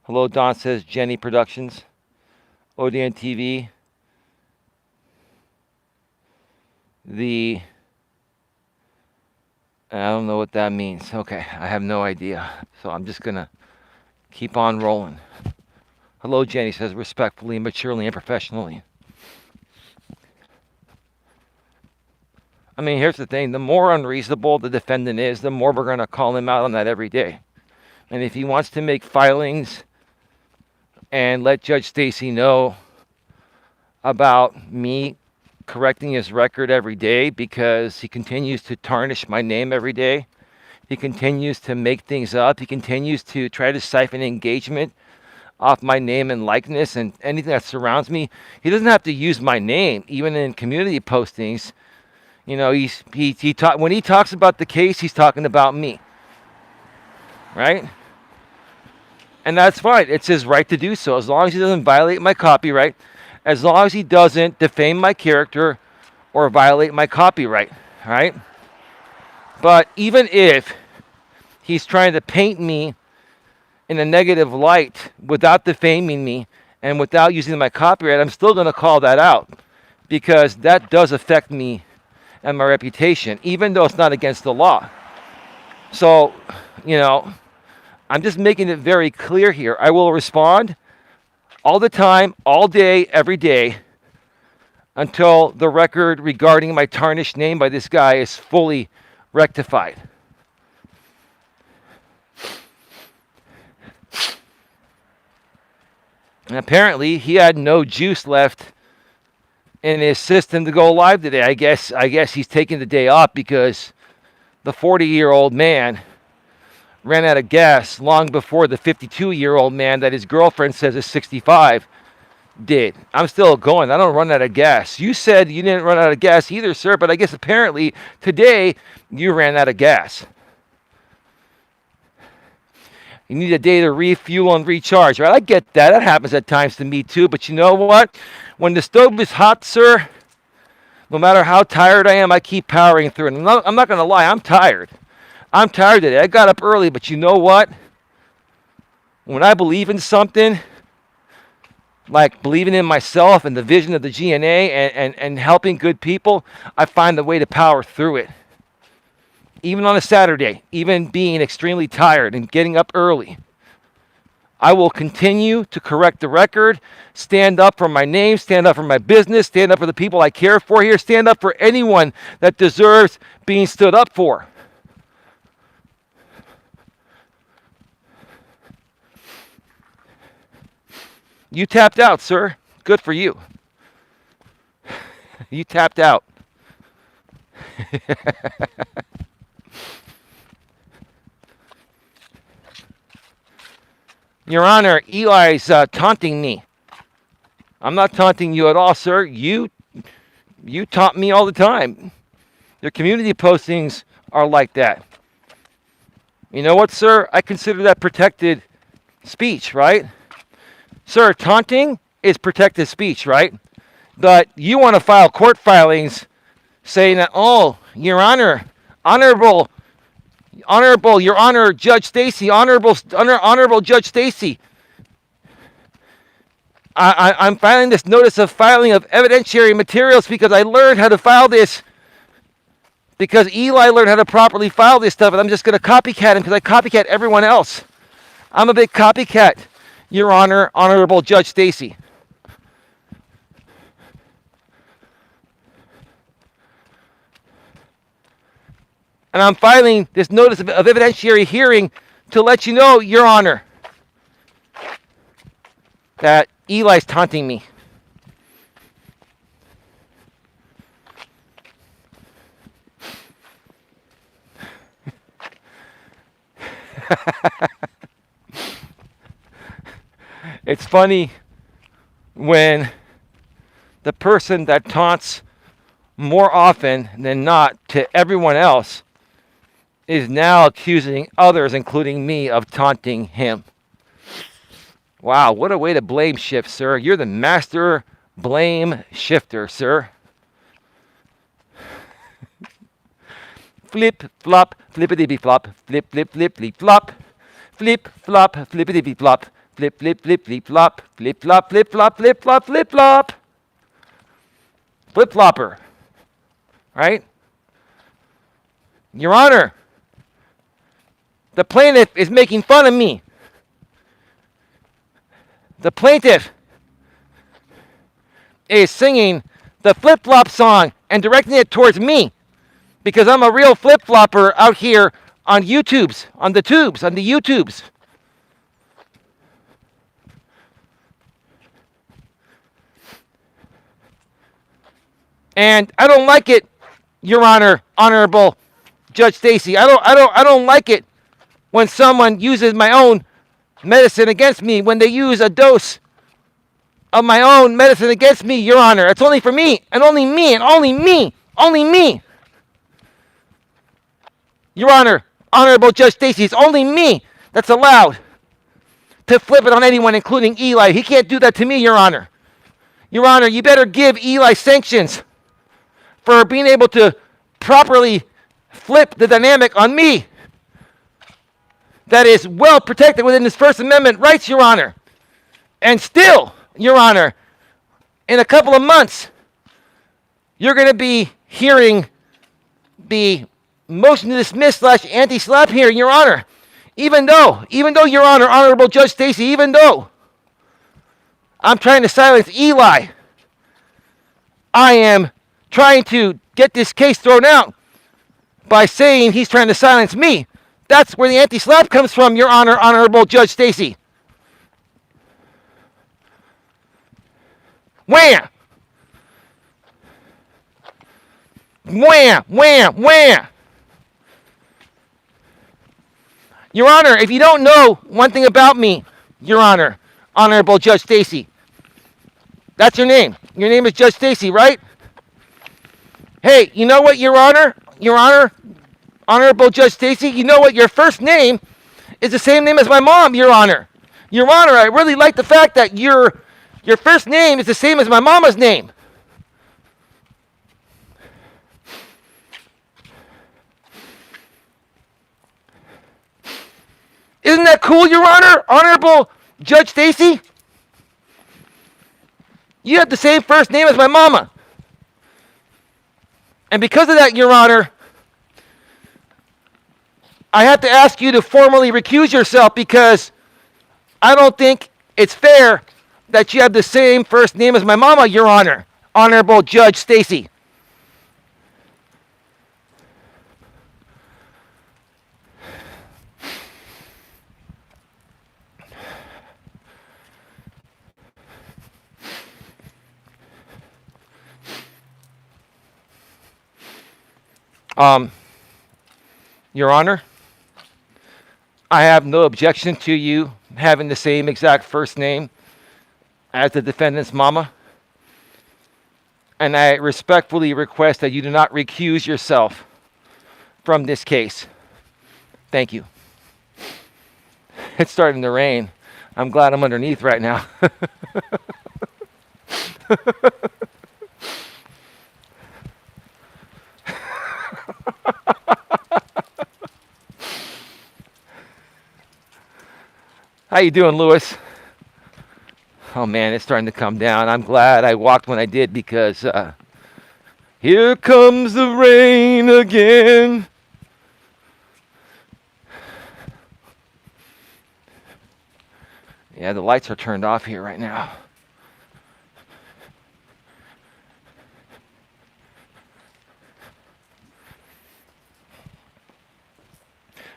Hello, Don says Jenny Productions. ODN TV. I don't know what that means. Okay, I have no idea. So I'm just going to keep on rolling. Hello, Jenny says respectfully, maturely, and professionally. I mean, here's the thing. The more unreasonable the defendant is, the more we're going to call him out on that every day. And if he wants to make filings and let Judge Stacy know about me correcting his record every day because he continues to tarnish my name every day, he continues to make things up, he continues to try to siphon engagement off my name and likeness and anything that surrounds me. He doesn't have to use my name, even in community postings. You know, when he talks about the case, he's talking about me, right? And that's fine. It's his right to do so, as long as he doesn't violate my copyright, as long as he doesn't defame my character or violate my copyright, right? But even if he's trying to paint me in a negative light without defaming me and without using my copyright, I'm still going to call that out because that does affect me and my reputation, even though it's not against the law. So, you know, I'm just making it very clear here. I will respond all the time, all day, every day, until the record regarding my tarnished name by this guy is fully rectified. And apparently, he had no juice left in his system to go live today. I guess he's taking the day off because the 40-year-old man ran out of gas long before the 52-year-old man that his girlfriend says is 65 did. I'm still going. I don't run out of gas. You said you didn't run out of gas either, sir, but I guess apparently today you ran out of gas. You need a day to refuel and recharge, right? I get that. That happens at times to me too, but you know what? When the stove is hot, sir, no matter how tired I am, I keep powering through it. I'm not going to lie. I'm tired. I'm tired today. I got up early, but you know what? When I believe in something, like believing in myself and the vision of the GNA and helping good people, I find the way to power through it. Even on a Saturday, even being extremely tired and getting up early, I will continue to correct the record, stand up for my name, stand up for my business, stand up for the people I care for here, stand up for anyone that deserves being stood up for. You tapped out, sir. Good for you. You tapped out. Your Honor, Eli's taunting me. I'm not taunting you at all, sir. You taunt me all the time. Your community postings are like that. You know what, sir? I consider that protected speech, right? Sir, taunting is protected speech, right? But you want to file court filings saying that, oh, Your Honor, honorable, Your Honor, Judge Stacy, honorable Judge Stacy, I'm filing this notice of filing of evidentiary materials because I learned how to file this because Eli learned how to properly file this stuff, and I'm just going to copycat him because I copycat everyone else. I'm a big copycat, Your Honor, Honorable Judge Stacy. And I'm filing this notice of evidentiary hearing to let you know, Your Honor, that Eli's taunting me. It's funny when the person that taunts more often than not to everyone else is now accusing others, including me, of taunting him. Wow, what a way to blame shift, sir. You're the master blame shifter, sir. Flip, flop, flippity flop, flip, flip, flip, flip, flop. Flip, flop, flippity flop, flip, flip, flip, flip, flop, flip, flop, flip, flop, flip, flop, flip, flop. Flip flopper, right? Your Honor, the plaintiff is making fun of me. The plaintiff is singing the flip-flop song and directing it towards me because I'm a real flip-flopper out here on the YouTubes. And I don't like it, Your Honor, Honorable Judge Stacy. I don't like it when someone uses my own medicine against me, when they use a dose of my own medicine against me, Your Honor. It's only for me, and only me, and only me, only me. Your Honor, Honorable Judge Stacy, it's only me that's allowed to flip it on anyone, including Eli. He can't do that to me, Your Honor. Your Honor, you better give Eli sanctions for being able to properly flip the dynamic on me. That is well protected within his First Amendment rights, Your Honor. And still, Your Honor, in a couple of months, you're going to be hearing the motion to dismiss / anti-slap hearing, Your Honor. Even though, Your Honor, Honorable Judge Stacy, even though I'm trying to silence Eli, I am trying to get this case thrown out by saying he's trying to silence me. That's where the anti-slap comes from, Your Honor, Honorable Judge Stacy. Wham! Wham! Wham! Wham! Your Honor, if you don't know one thing about me, Your Honor, Honorable Judge Stacy, that's your name. Your name is Judge Stacy, right? Hey, you know what, Your Honor, Honorable Judge Stacy, you know what? Your first name is the same name as my mom, Your Honor. Your Honor, I really like the fact that your first name is the same as my mama's name. Isn't that cool, Your Honor, Honorable Judge Stacy? You have the same first name as my mama. And because of that, Your Honor, I have to ask you to formally recuse yourself because I don't think it's fair that you have the same first name as my mama, Your Honor, Honorable Judge Stacy. Your Honor, I have no objection to you having the same exact first name as the defendant's mama. And I respectfully request that you do not recuse yourself from this case. Thank you. It's starting to rain. I'm glad I'm underneath right now. How you doing, Lewis? Oh man, it's starting to come down. I'm glad I walked when I did because here comes the rain again. Yeah, the lights are turned off here right now.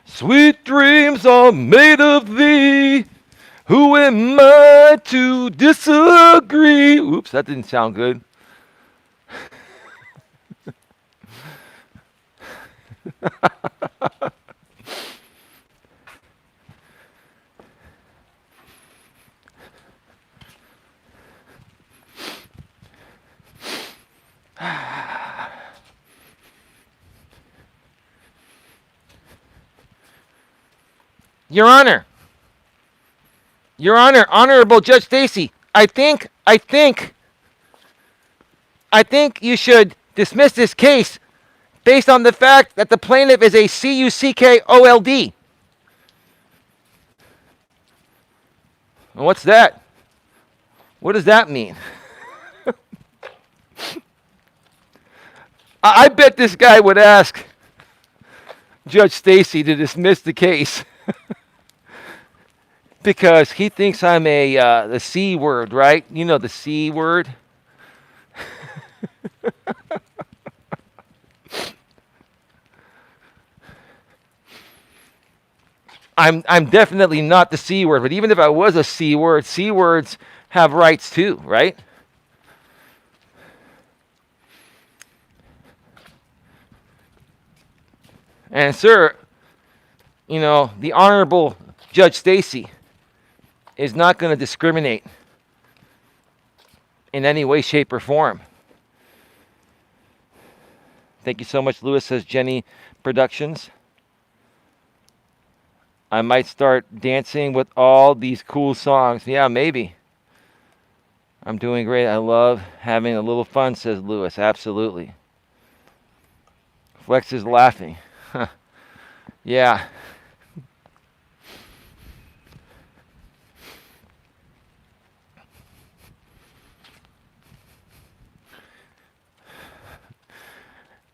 Sweet dreams are made of thee. Who am I to disagree? Oops, that didn't sound good. Your Honor, Honorable Judge Stacy, I think you should dismiss this case based on the fact that the plaintiff is a CUCKOLD. What's that? What does that mean? I bet this guy would ask Judge Stacy to dismiss the case because he thinks I'm the C word, right? You know the C word. I'm definitely not the C word, but even if I was a C word, C words have rights too, right? And sir, you know, the Honorable Judge Stacy is not going to discriminate in any way, shape, or form. Thank you so much, Lewis, says Jenny Productions. I might start dancing with all these cool songs. Yeah, maybe. I'm doing great. I love having a little fun, says Lewis. Absolutely. Flex is laughing. Yeah.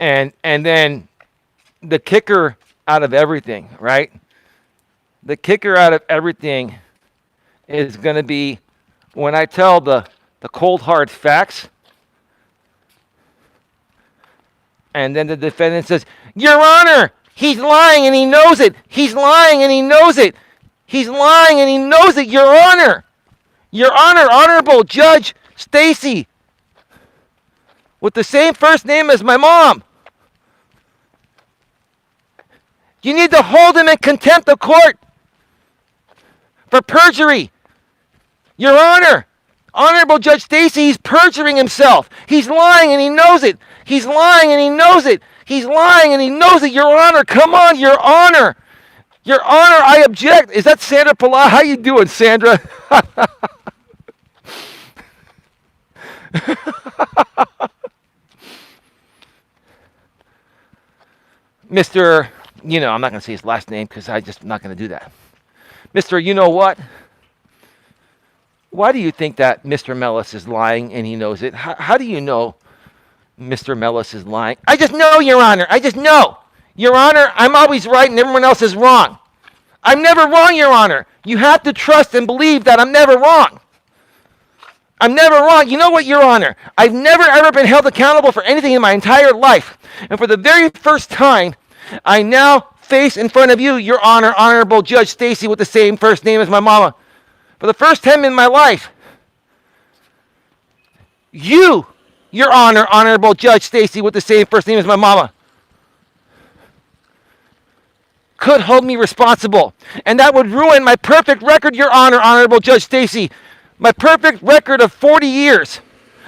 And then the kicker out of everything, right? The kicker out of everything is going to be when I tell the cold hard facts, and then the defendant says, Your Honor, he's lying and he knows it. He's lying and he knows it. He's lying and he knows it, Your Honor. Your Honor, Honorable Judge Stacy, with the same first name as my mom. You need to hold him in contempt of court for perjury. Your Honor, Honorable Judge Stacy, he's perjuring himself. He's lying and he knows it. He's lying and he knows it. He's lying and he knows it. Your Honor, come on, Your Honor. Your Honor, I object. Is that Sandra Pala? How you doing, Sandra? Mr. You know, I'm not going to say his last name because I'm not going to do that. Mr. You know what? Why do you think that Mr. Melas is lying and he knows it? How do you know Mr. Melas is lying? I just know, Your Honor. I just know. Your Honor, I'm always right and everyone else is wrong. I'm never wrong, Your Honor. You have to trust and believe that I'm never wrong. I'm never wrong. You know what, Your Honor? I've never ever been held accountable for anything in my entire life. And for the very first time, I now face in front of you, Your Honor, Honorable Judge Stacy, with the same first name as my mama. For the first time in my life, you, Your Honor, Honorable Judge Stacy, with the same first name as my mama, could hold me responsible. And that would ruin my perfect record, Your Honor, Honorable Judge Stacy. My perfect record of 40 years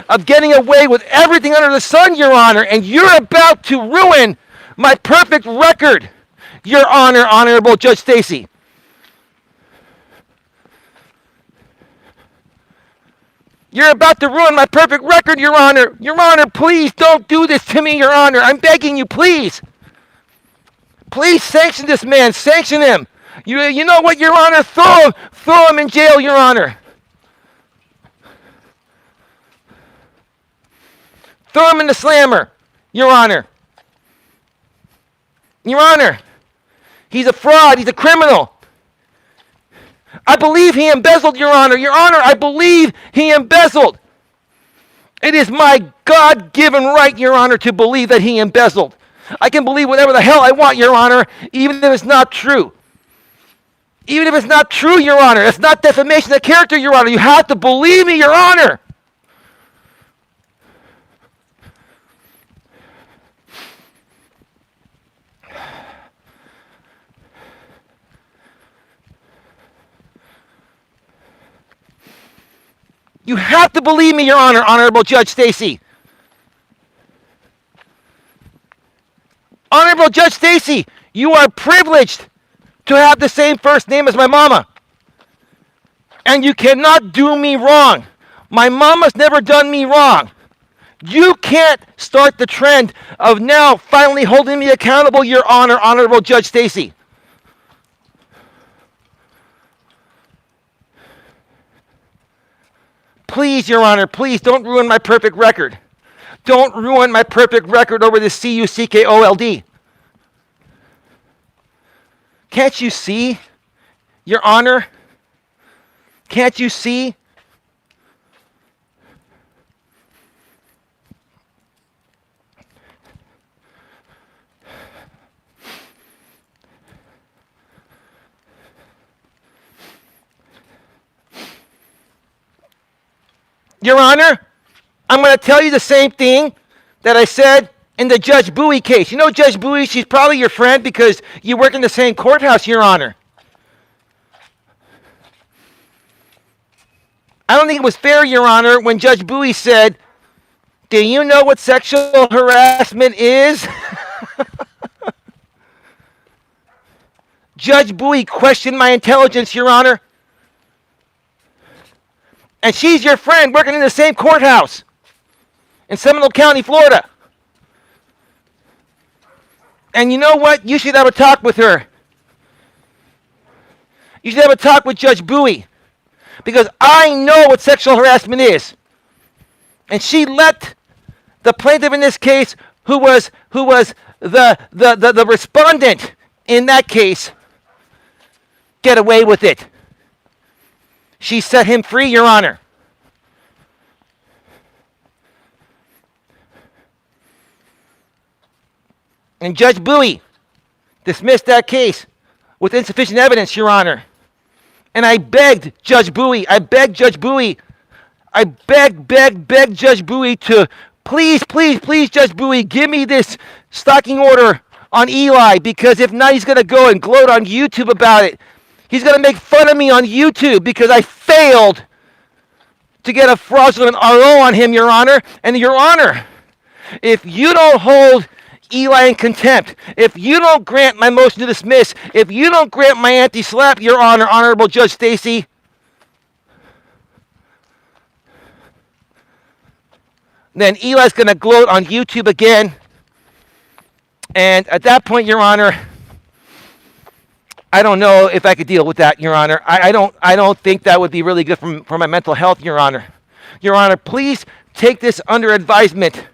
of getting away with everything under the sun, Your Honor. And you're about to ruin my perfect record, Your Honor, Honorable Judge Stacy. You're about to ruin my perfect record, Your Honor. Your Honor, please don't do this to me, Your Honor. I'm begging you, please. Please sanction this man. Sanction him. You know what, Your Honor? Throw him in jail, Your Honor. Throw him in the slammer, Your Honor. Your Honor, he's a fraud. He's a criminal. I believe he embezzled, Your Honor. Your Honor, I believe he embezzled. It is my God-given right, Your Honor, to believe that he embezzled. I can believe whatever the hell I want, Your Honor, even if it's not true. Even if it's not true, Your Honor. It's not defamation of character, Your Honor. You have to believe me, Your Honor. You have to believe me, Your Honor, Honorable Judge Stacy. Honorable Judge Stacy, you are privileged to have the same first name as my mama. And you cannot do me wrong. My mama's never done me wrong. You can't start the trend of now finally holding me accountable, Your Honor, Honorable Judge Stacy. Please, Your Honor, please don't ruin my perfect record. Don't ruin my perfect record over this CUCKOLD. Can't you see, Your Honor? Can't you see? Your Honor, I'm going to tell you the same thing that I said in the Judge Bowie case. You know Judge Bowie, she's probably your friend because you work in the same courthouse, Your Honor. I don't think it was fair, Your Honor, when Judge Bowie said, do you know what sexual harassment is? Judge Bowie questioned my intelligence, Your Honor. And she's your friend working in the same courthouse in Seminole County, Florida. And you know what? You should have a talk with her. You should have a talk with Judge Bowie. Because I know what sexual harassment is. And she let the plaintiff in this case, who was the respondent in that case, get away with it. She set him free, Your Honor. And Judge Bowie dismissed that case with insufficient evidence, Your Honor. And I begged Judge Bowie, I begged Judge Bowie to please, Judge Bowie, give me this stalking order on Eli, because if not, he's going to go and gloat on YouTube about it. He's going to make fun of me on YouTube because I failed to get a fraudulent RO on him, Your Honor. And Your Honor, if you don't hold Eli in contempt, if you don't grant my motion to dismiss, if you don't grant my anti-slap, Your Honor, Honorable Judge Stacy, then Eli's going to gloat on YouTube again. And at that point, Your Honor, I don't know if I could deal with that, Your Honor. I don't think that would be really good for my mental health, Your Honor. Your Honor, please take this under advisement.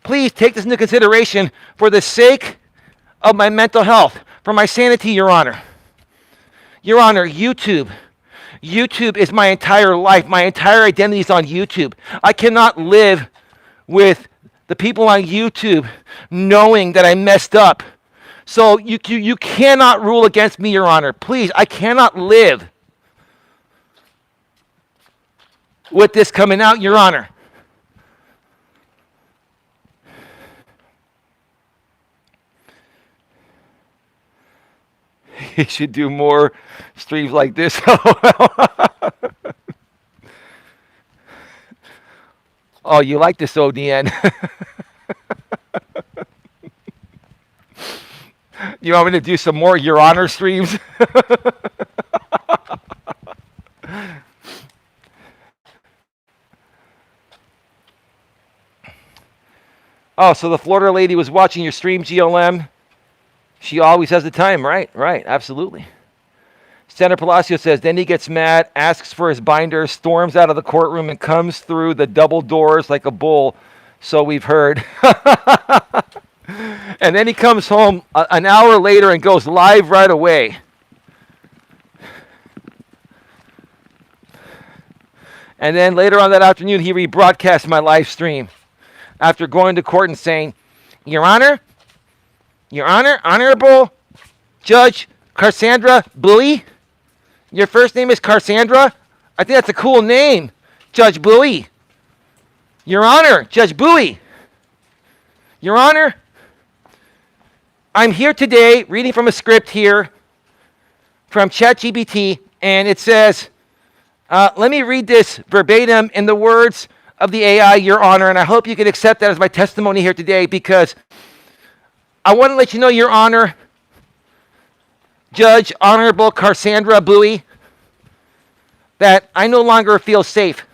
Please take this into consideration for the sake of my mental health, for my sanity, Your Honor. Your Honor, YouTube is my entire life. My entire identity is on YouTube. I cannot live with the people on YouTube knowing that I messed up. So you cannot rule against me, Your Honor. Please, I cannot live with this coming out, Your Honor. He should do more streams like this. Oh, you like this, ODN. You want me to do some more Your Honor streams? Oh, so the Florida lady was watching your stream, GLM. She always has the time, right? Right, absolutely. Senator Palacio says, then he gets mad, asks for his binder, storms out of the courtroom, and comes through the double doors like a bull. So we've heard. And then he comes home an hour later and goes live right away. And then later on that afternoon, he rebroadcast my live stream after going to court and saying, Your Honor, Honorable Judge Cassandra Bowie, your first name is Cassandra? I think that's a cool name, Judge Bowie. Your Honor, Judge Bowie. Your Honor, I'm here today reading from a script here from ChatGPT, and it says, let me read this verbatim in the words of the AI, Your Honor, and I hope you can accept that as my testimony here today, because I want to let you know, Your Honor, Judge Honorable Cassandra Bowie, that I no longer feel safe.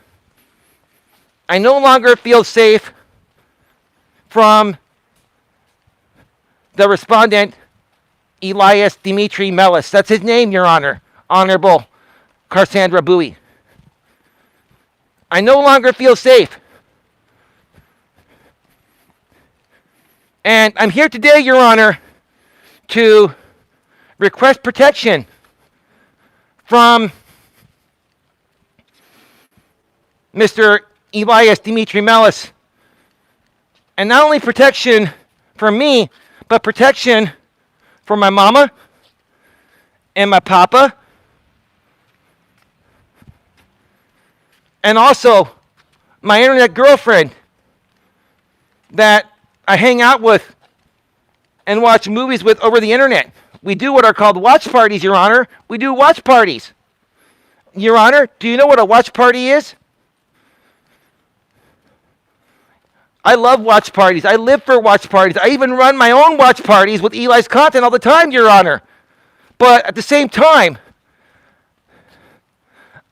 I no longer feel safe from the respondent, Elias Dimitri Melas. That's his name, Your Honor, Honorable Cassandra Bowie. I no longer feel safe. And I'm here today, Your Honor, to request protection from Mr. Elias Dimitri Melas. And not only protection for me, but protection for my mama and my papa, and also my internet girlfriend that I hang out with and watch movies with over the internet. We do what are called watch parties, Your Honor. We do watch parties. Your Honor, do you know what a watch party is? I love watch parties. I live for watch parties. I even run my own watch parties with Eli's content all the time, Your Honor. But at the same time,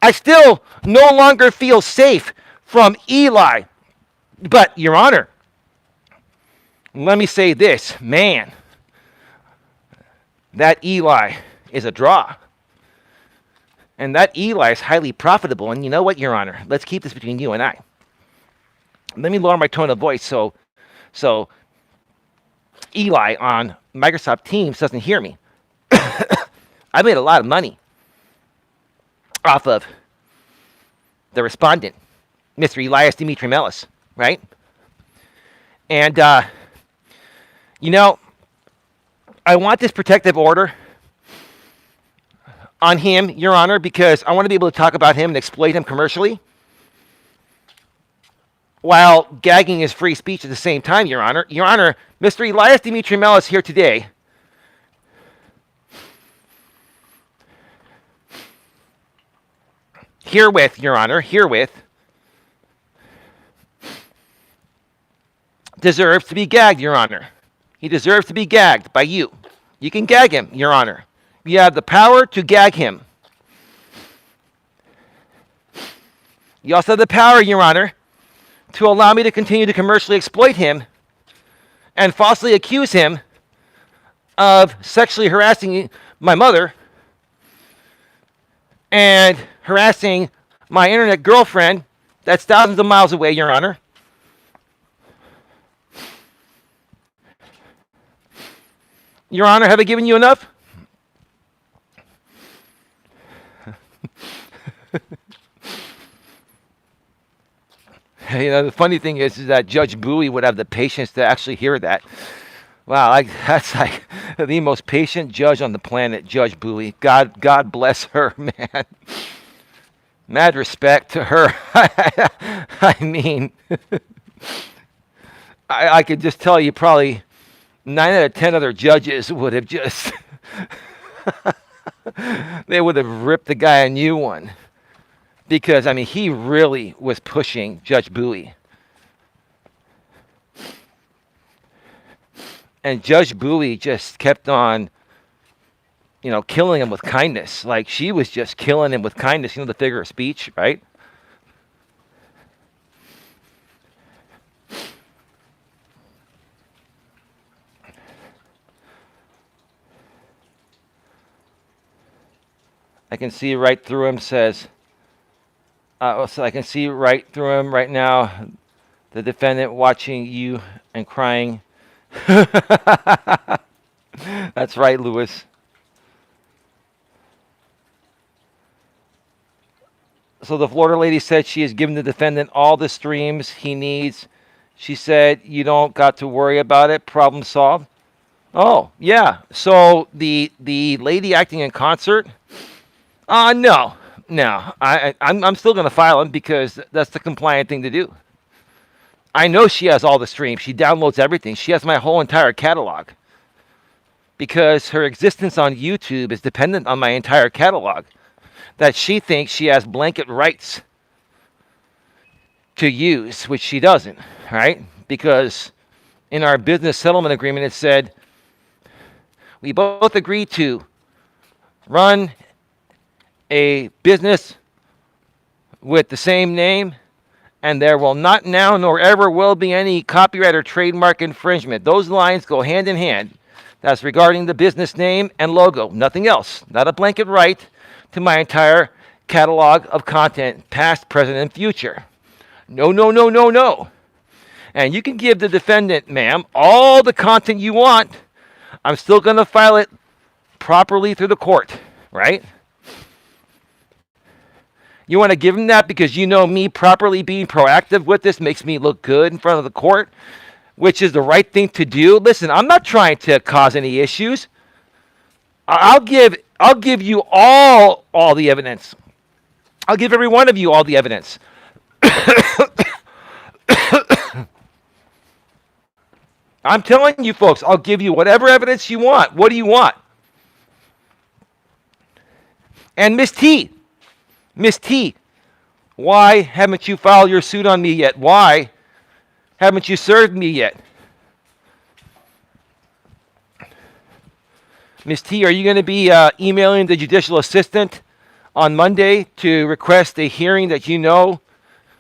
I still no longer feel safe from Eli. But, Your Honor, let me say this. Man, that Eli is a draw. And that Eli is highly profitable. And you know what, Your Honor? Let's keep this between you and I. Let me lower my tone of voice so Eli on Microsoft Teams doesn't hear me. I made a lot of money off of the respondent, Mr. Elias Dimitri Melas, right? And, you know, I want this protective order on him, Your Honor, because I want to be able to talk about him and exploit him commercially, while gagging is free speech at the same time, Your Honor. Your Honor, Mr. Elias Dimitri Melas here today herewith, Your Honor, deserves to be gagged, Your Honor. He deserves to be gagged by you. You can gag him, Your Honor. You have the power to gag him. You also have the power, Your Honor, to allow me to continue to commercially exploit him and falsely accuse him of sexually harassing my mother and harassing my internet girlfriend that's thousands of miles away, Your Honor. Your Honor, have I given you enough? You know, the funny thing is that Judge Bowie would have the patience to actually hear that. Wow, that's like the most patient judge on the planet, Judge Bowie. God bless her, man. Mad respect to her. I mean, I could just tell you probably 9 out of 10 other judges would have just, they would have ripped the guy a new one. Because, I mean, he really was pushing Judge Bowie. And Judge Bowie just kept on, you know, killing him with kindness. Like, she was just killing him with kindness. You know, the figure of speech, right? I can see right through him. Says, so I can see right through him right now. The defendant watching you and crying. That's right, Lewis. So the Florida lady said she has given the defendant all the streams he needs. She said, you don't got to worry about it. Problem solved. Oh, yeah. So the lady acting in concert? No. No. I'm still going to file him because that's the compliant thing to do. I know she has all the streams. She downloads everything. She has my whole entire catalog. Because her existence on YouTube is dependent on my entire catalog. That she thinks she has blanket rights to use, which she doesn't, right? Because in our business settlement agreement, it said we both agreed to run a business with the same name, and there will not now nor ever will be any copyright or trademark infringement. Those lines go hand in hand. That's regarding the business name and logo, nothing else. Not a blanket right to my entire catalog of content, past, present, and future. No, no, no, no, no. And you can give the defendant, ma'am, all the content you want. I'm still going to file it properly through the court, right? You want to give him that because you know me properly being proactive with this makes me look good in front of the court, which is the right thing to do. Listen, I'm not trying to cause any issues. I'll give you all the evidence. I'll give every one of you all the evidence. I'm telling you folks, I'll give you whatever evidence you want. What do you want? And Miss T, why haven't you filed your suit on me yet? Why haven't you served me yet? Miss T, are you going to be emailing the judicial assistant on Monday to request a hearing that you know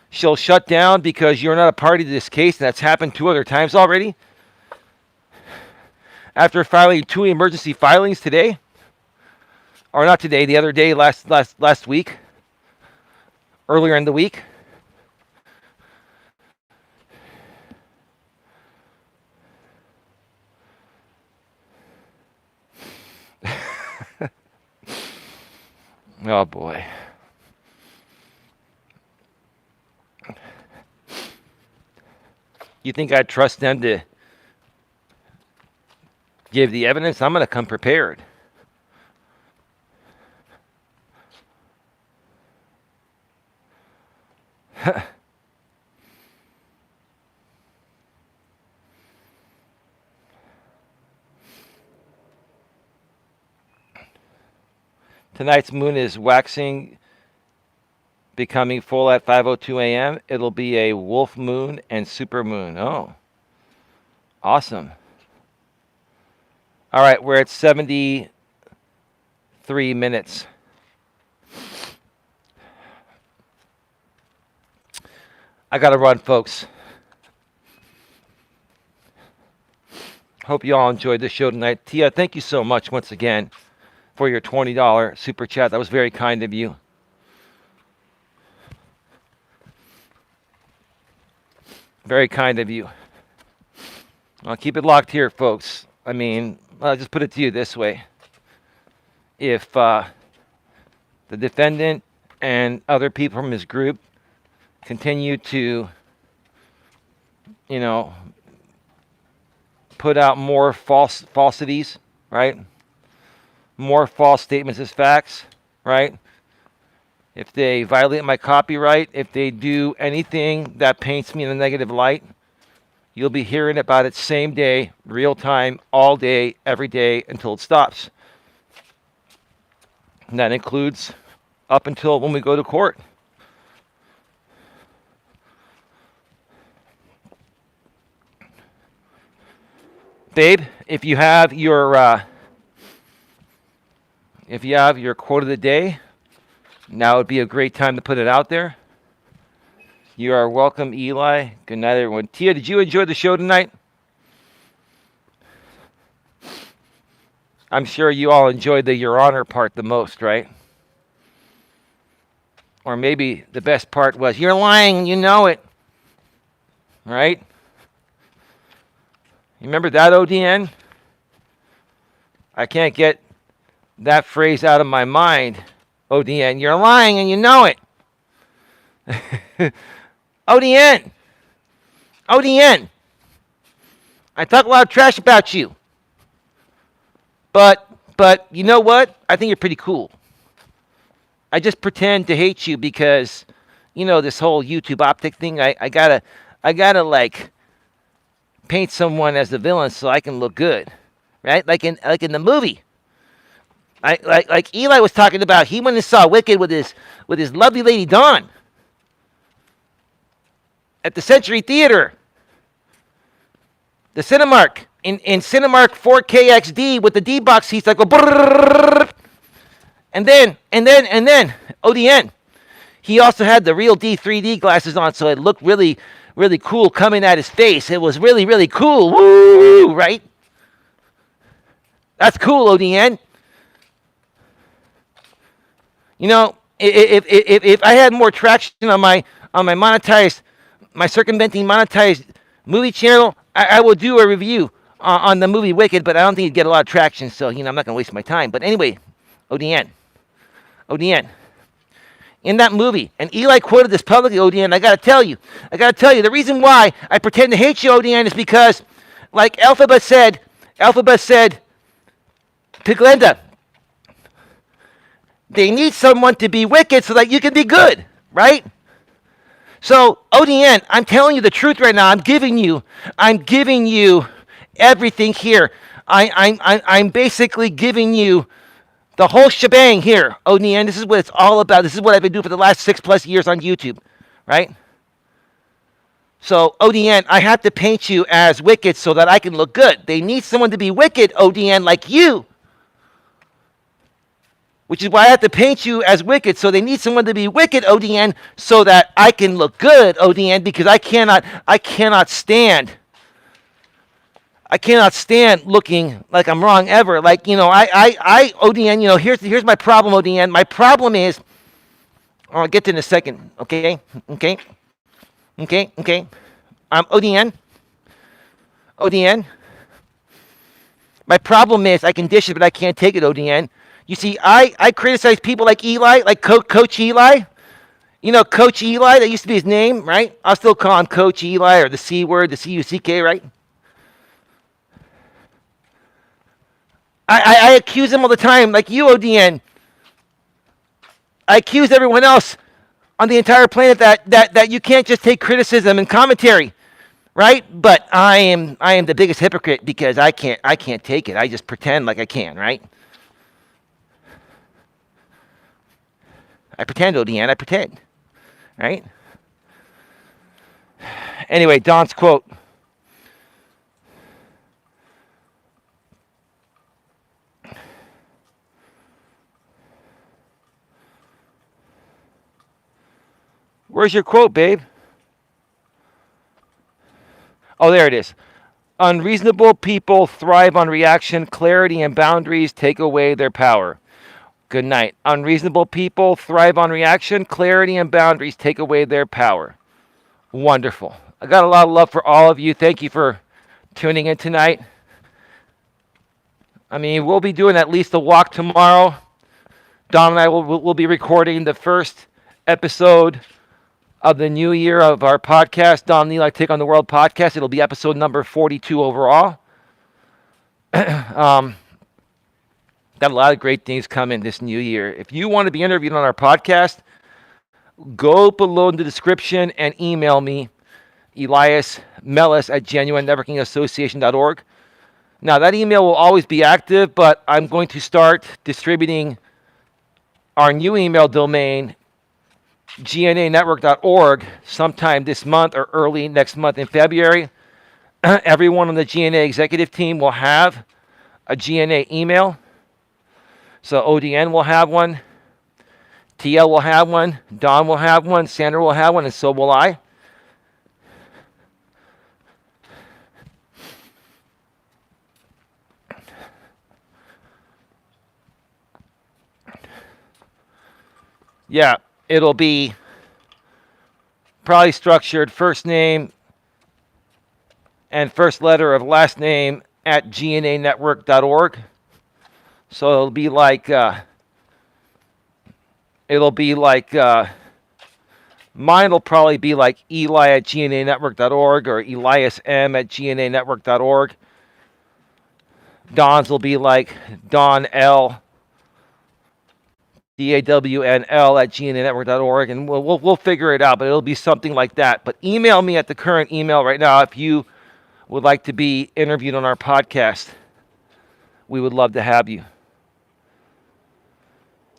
she'll shut down because you're not a party to this case, and that's happened 2 other times already? After filing 2 emergency filings today, or not today, the other day, last week, earlier in the week. Oh boy. You think I'd trust them to give the evidence? I'm going to come prepared. Tonight's moon is waxing, becoming full at 5:02 a.m. It'll be a wolf moon and super moon. Oh, awesome. All right, we're at 73 minutes. I got to run, folks. Hope you all enjoyed the show tonight. Tia, thank you so much once again for your $20 super chat. That was very kind of you. Very kind of you. I'll keep it locked here, folks. I mean, I'll just put it to you this way. If the defendant and other people from his group continue to, put out more falsities, right? More false statements as facts, right? If they violate my copyright, if they do anything that paints me in a negative light, you'll be hearing about it same day, real time, all day, every day until it stops. And that includes up until when we go to court. Babe, if you have your quote of the day, now would be a great time to put it out there. You are welcome, Eli. Good night, everyone. Tia, did you enjoy the show tonight? I'm sure you all enjoyed the Your Honor part the most, right? Or maybe the best part was, you're lying, you know it. Right? You remember that, ODN? I can't get that phrase out of my mind. ODN, you're lying and you know it. ODN. ODN. I talk a lot of trash about you. But you know what? I think you're pretty cool. I just pretend to hate you because, this whole YouTube optic thing. I gotta like paint someone as the villain so I can look good, right? Like in the movie. Like Eli was talking about. He went and saw Wicked with his lovely lady Dawn at the Century Theater, the Cinemark in Cinemark 4K XD with the D box seats that go brrrr. And then ODN. He also had the real D 3D glasses on, so it looked really, really cool coming at his face. It was really, really cool. Woo, right? That's cool, ODN. If I had more traction on my monetized, my circumventing monetized movie channel, I will do a review on the movie Wicked, but I don't think it'd get a lot of traction, so I'm not gonna waste my time. But anyway, ODN. In that movie, and Eli quoted this publicly, ODN, I gotta tell you, the reason why I pretend to hate you, ODN, is because, like Alphabet said to Glenda, they need someone to be wicked so that you can be good, right? So, ODN, I'm telling you the truth right now. I'm giving you everything here. I'm basically giving you the whole shebang here, ODN. This is what it's all about. This is what I've been doing for the last 6+ years on YouTube, right? So, ODN, I have to paint you as wicked so that I can look good. They need someone to be wicked, ODN, like you. Which is why I have to paint you as wicked. So they need someone to be wicked, ODN, so that I can look good, ODN, because I cannot stand looking like I'm wrong ever. Like, ODN, here's my problem, ODN. My problem is, I'll get to it in a second, okay? ODN. My problem is I can dish it, but I can't take it, ODN. You see, I criticize people like Eli, like Coach Eli. Coach Eli, that used to be his name, right? I'll still call him Coach Eli, or the C word, the C-U-C-K, right? I accuse him all the time, like you, ODN. I accuse everyone else on the entire planet that you can't just take criticism and commentary, right? But I am the biggest hypocrite because I can't take it. I just pretend like I can, right? I pretend, ODN. I pretend. Right? Anyway, Don's quote. Where's your quote, babe? Oh, there it is. Unreasonable people thrive on reaction. Clarity and boundaries take away their power. Good night. Unreasonable people thrive on reaction. Clarity and boundaries take away their power. Wonderful. I got a lot of love for all of you. Thank you for tuning in tonight. I mean, we'll be doing at least a walk tomorrow. Don and I will be recording the first episode of the new year of our podcast, Don and Eli Take on the World podcast. It'll be episode number 42 overall. Got a lot of great things coming this new year. If you want to be interviewed on our podcast, go below in the description and email me, eliasmelas at genuinenetworkingassociation.org. Now, that email will always be active, but I'm going to start distributing our new email domain, gnanetwork.org, sometime this month or early next month in February. Everyone on the GNA executive team will have a GNA email. So ODN will have one, TL will have one, Don will have one, Sandra will have one, and so will I. Yeah, It'll be probably structured first name and first letter of last name at gnanetwork.org. So it'll be like mine will probably be like Eli at gnanetwork.org or Elias M at gnanetwork.org. Don's will be like Don L, DAWNL at gnanetwork.org, and we'll figure it out, but it'll be something like that. But email me at the current email right now if you would like to be interviewed on our podcast. We would love to have you.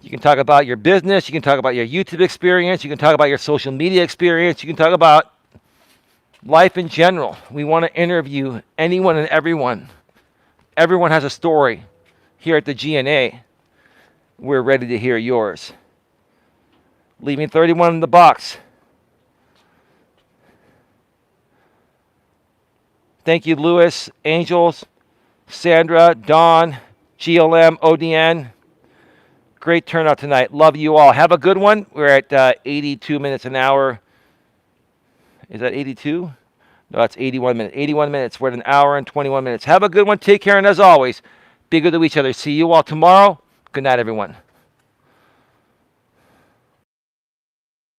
You can talk about your business. You can talk about your YouTube experience. You can talk about your social media experience. You can talk about life in general. We want to interview anyone and everyone. Everyone has a story here at the GNA. We're ready to hear yours. Leaving 31 in the box. Thank you, Lewis, Angels, Sandra, Dawn, GLM, ODN. Great turnout tonight. Love you all. Have a good one. We're at 82 minutes an hour. Is that 82? No, that's 81 minutes. 81 minutes. We're at an hour and 21 minutes. Have a good one. Take care. And as always, be good to each other. See you all tomorrow. Good night, everyone.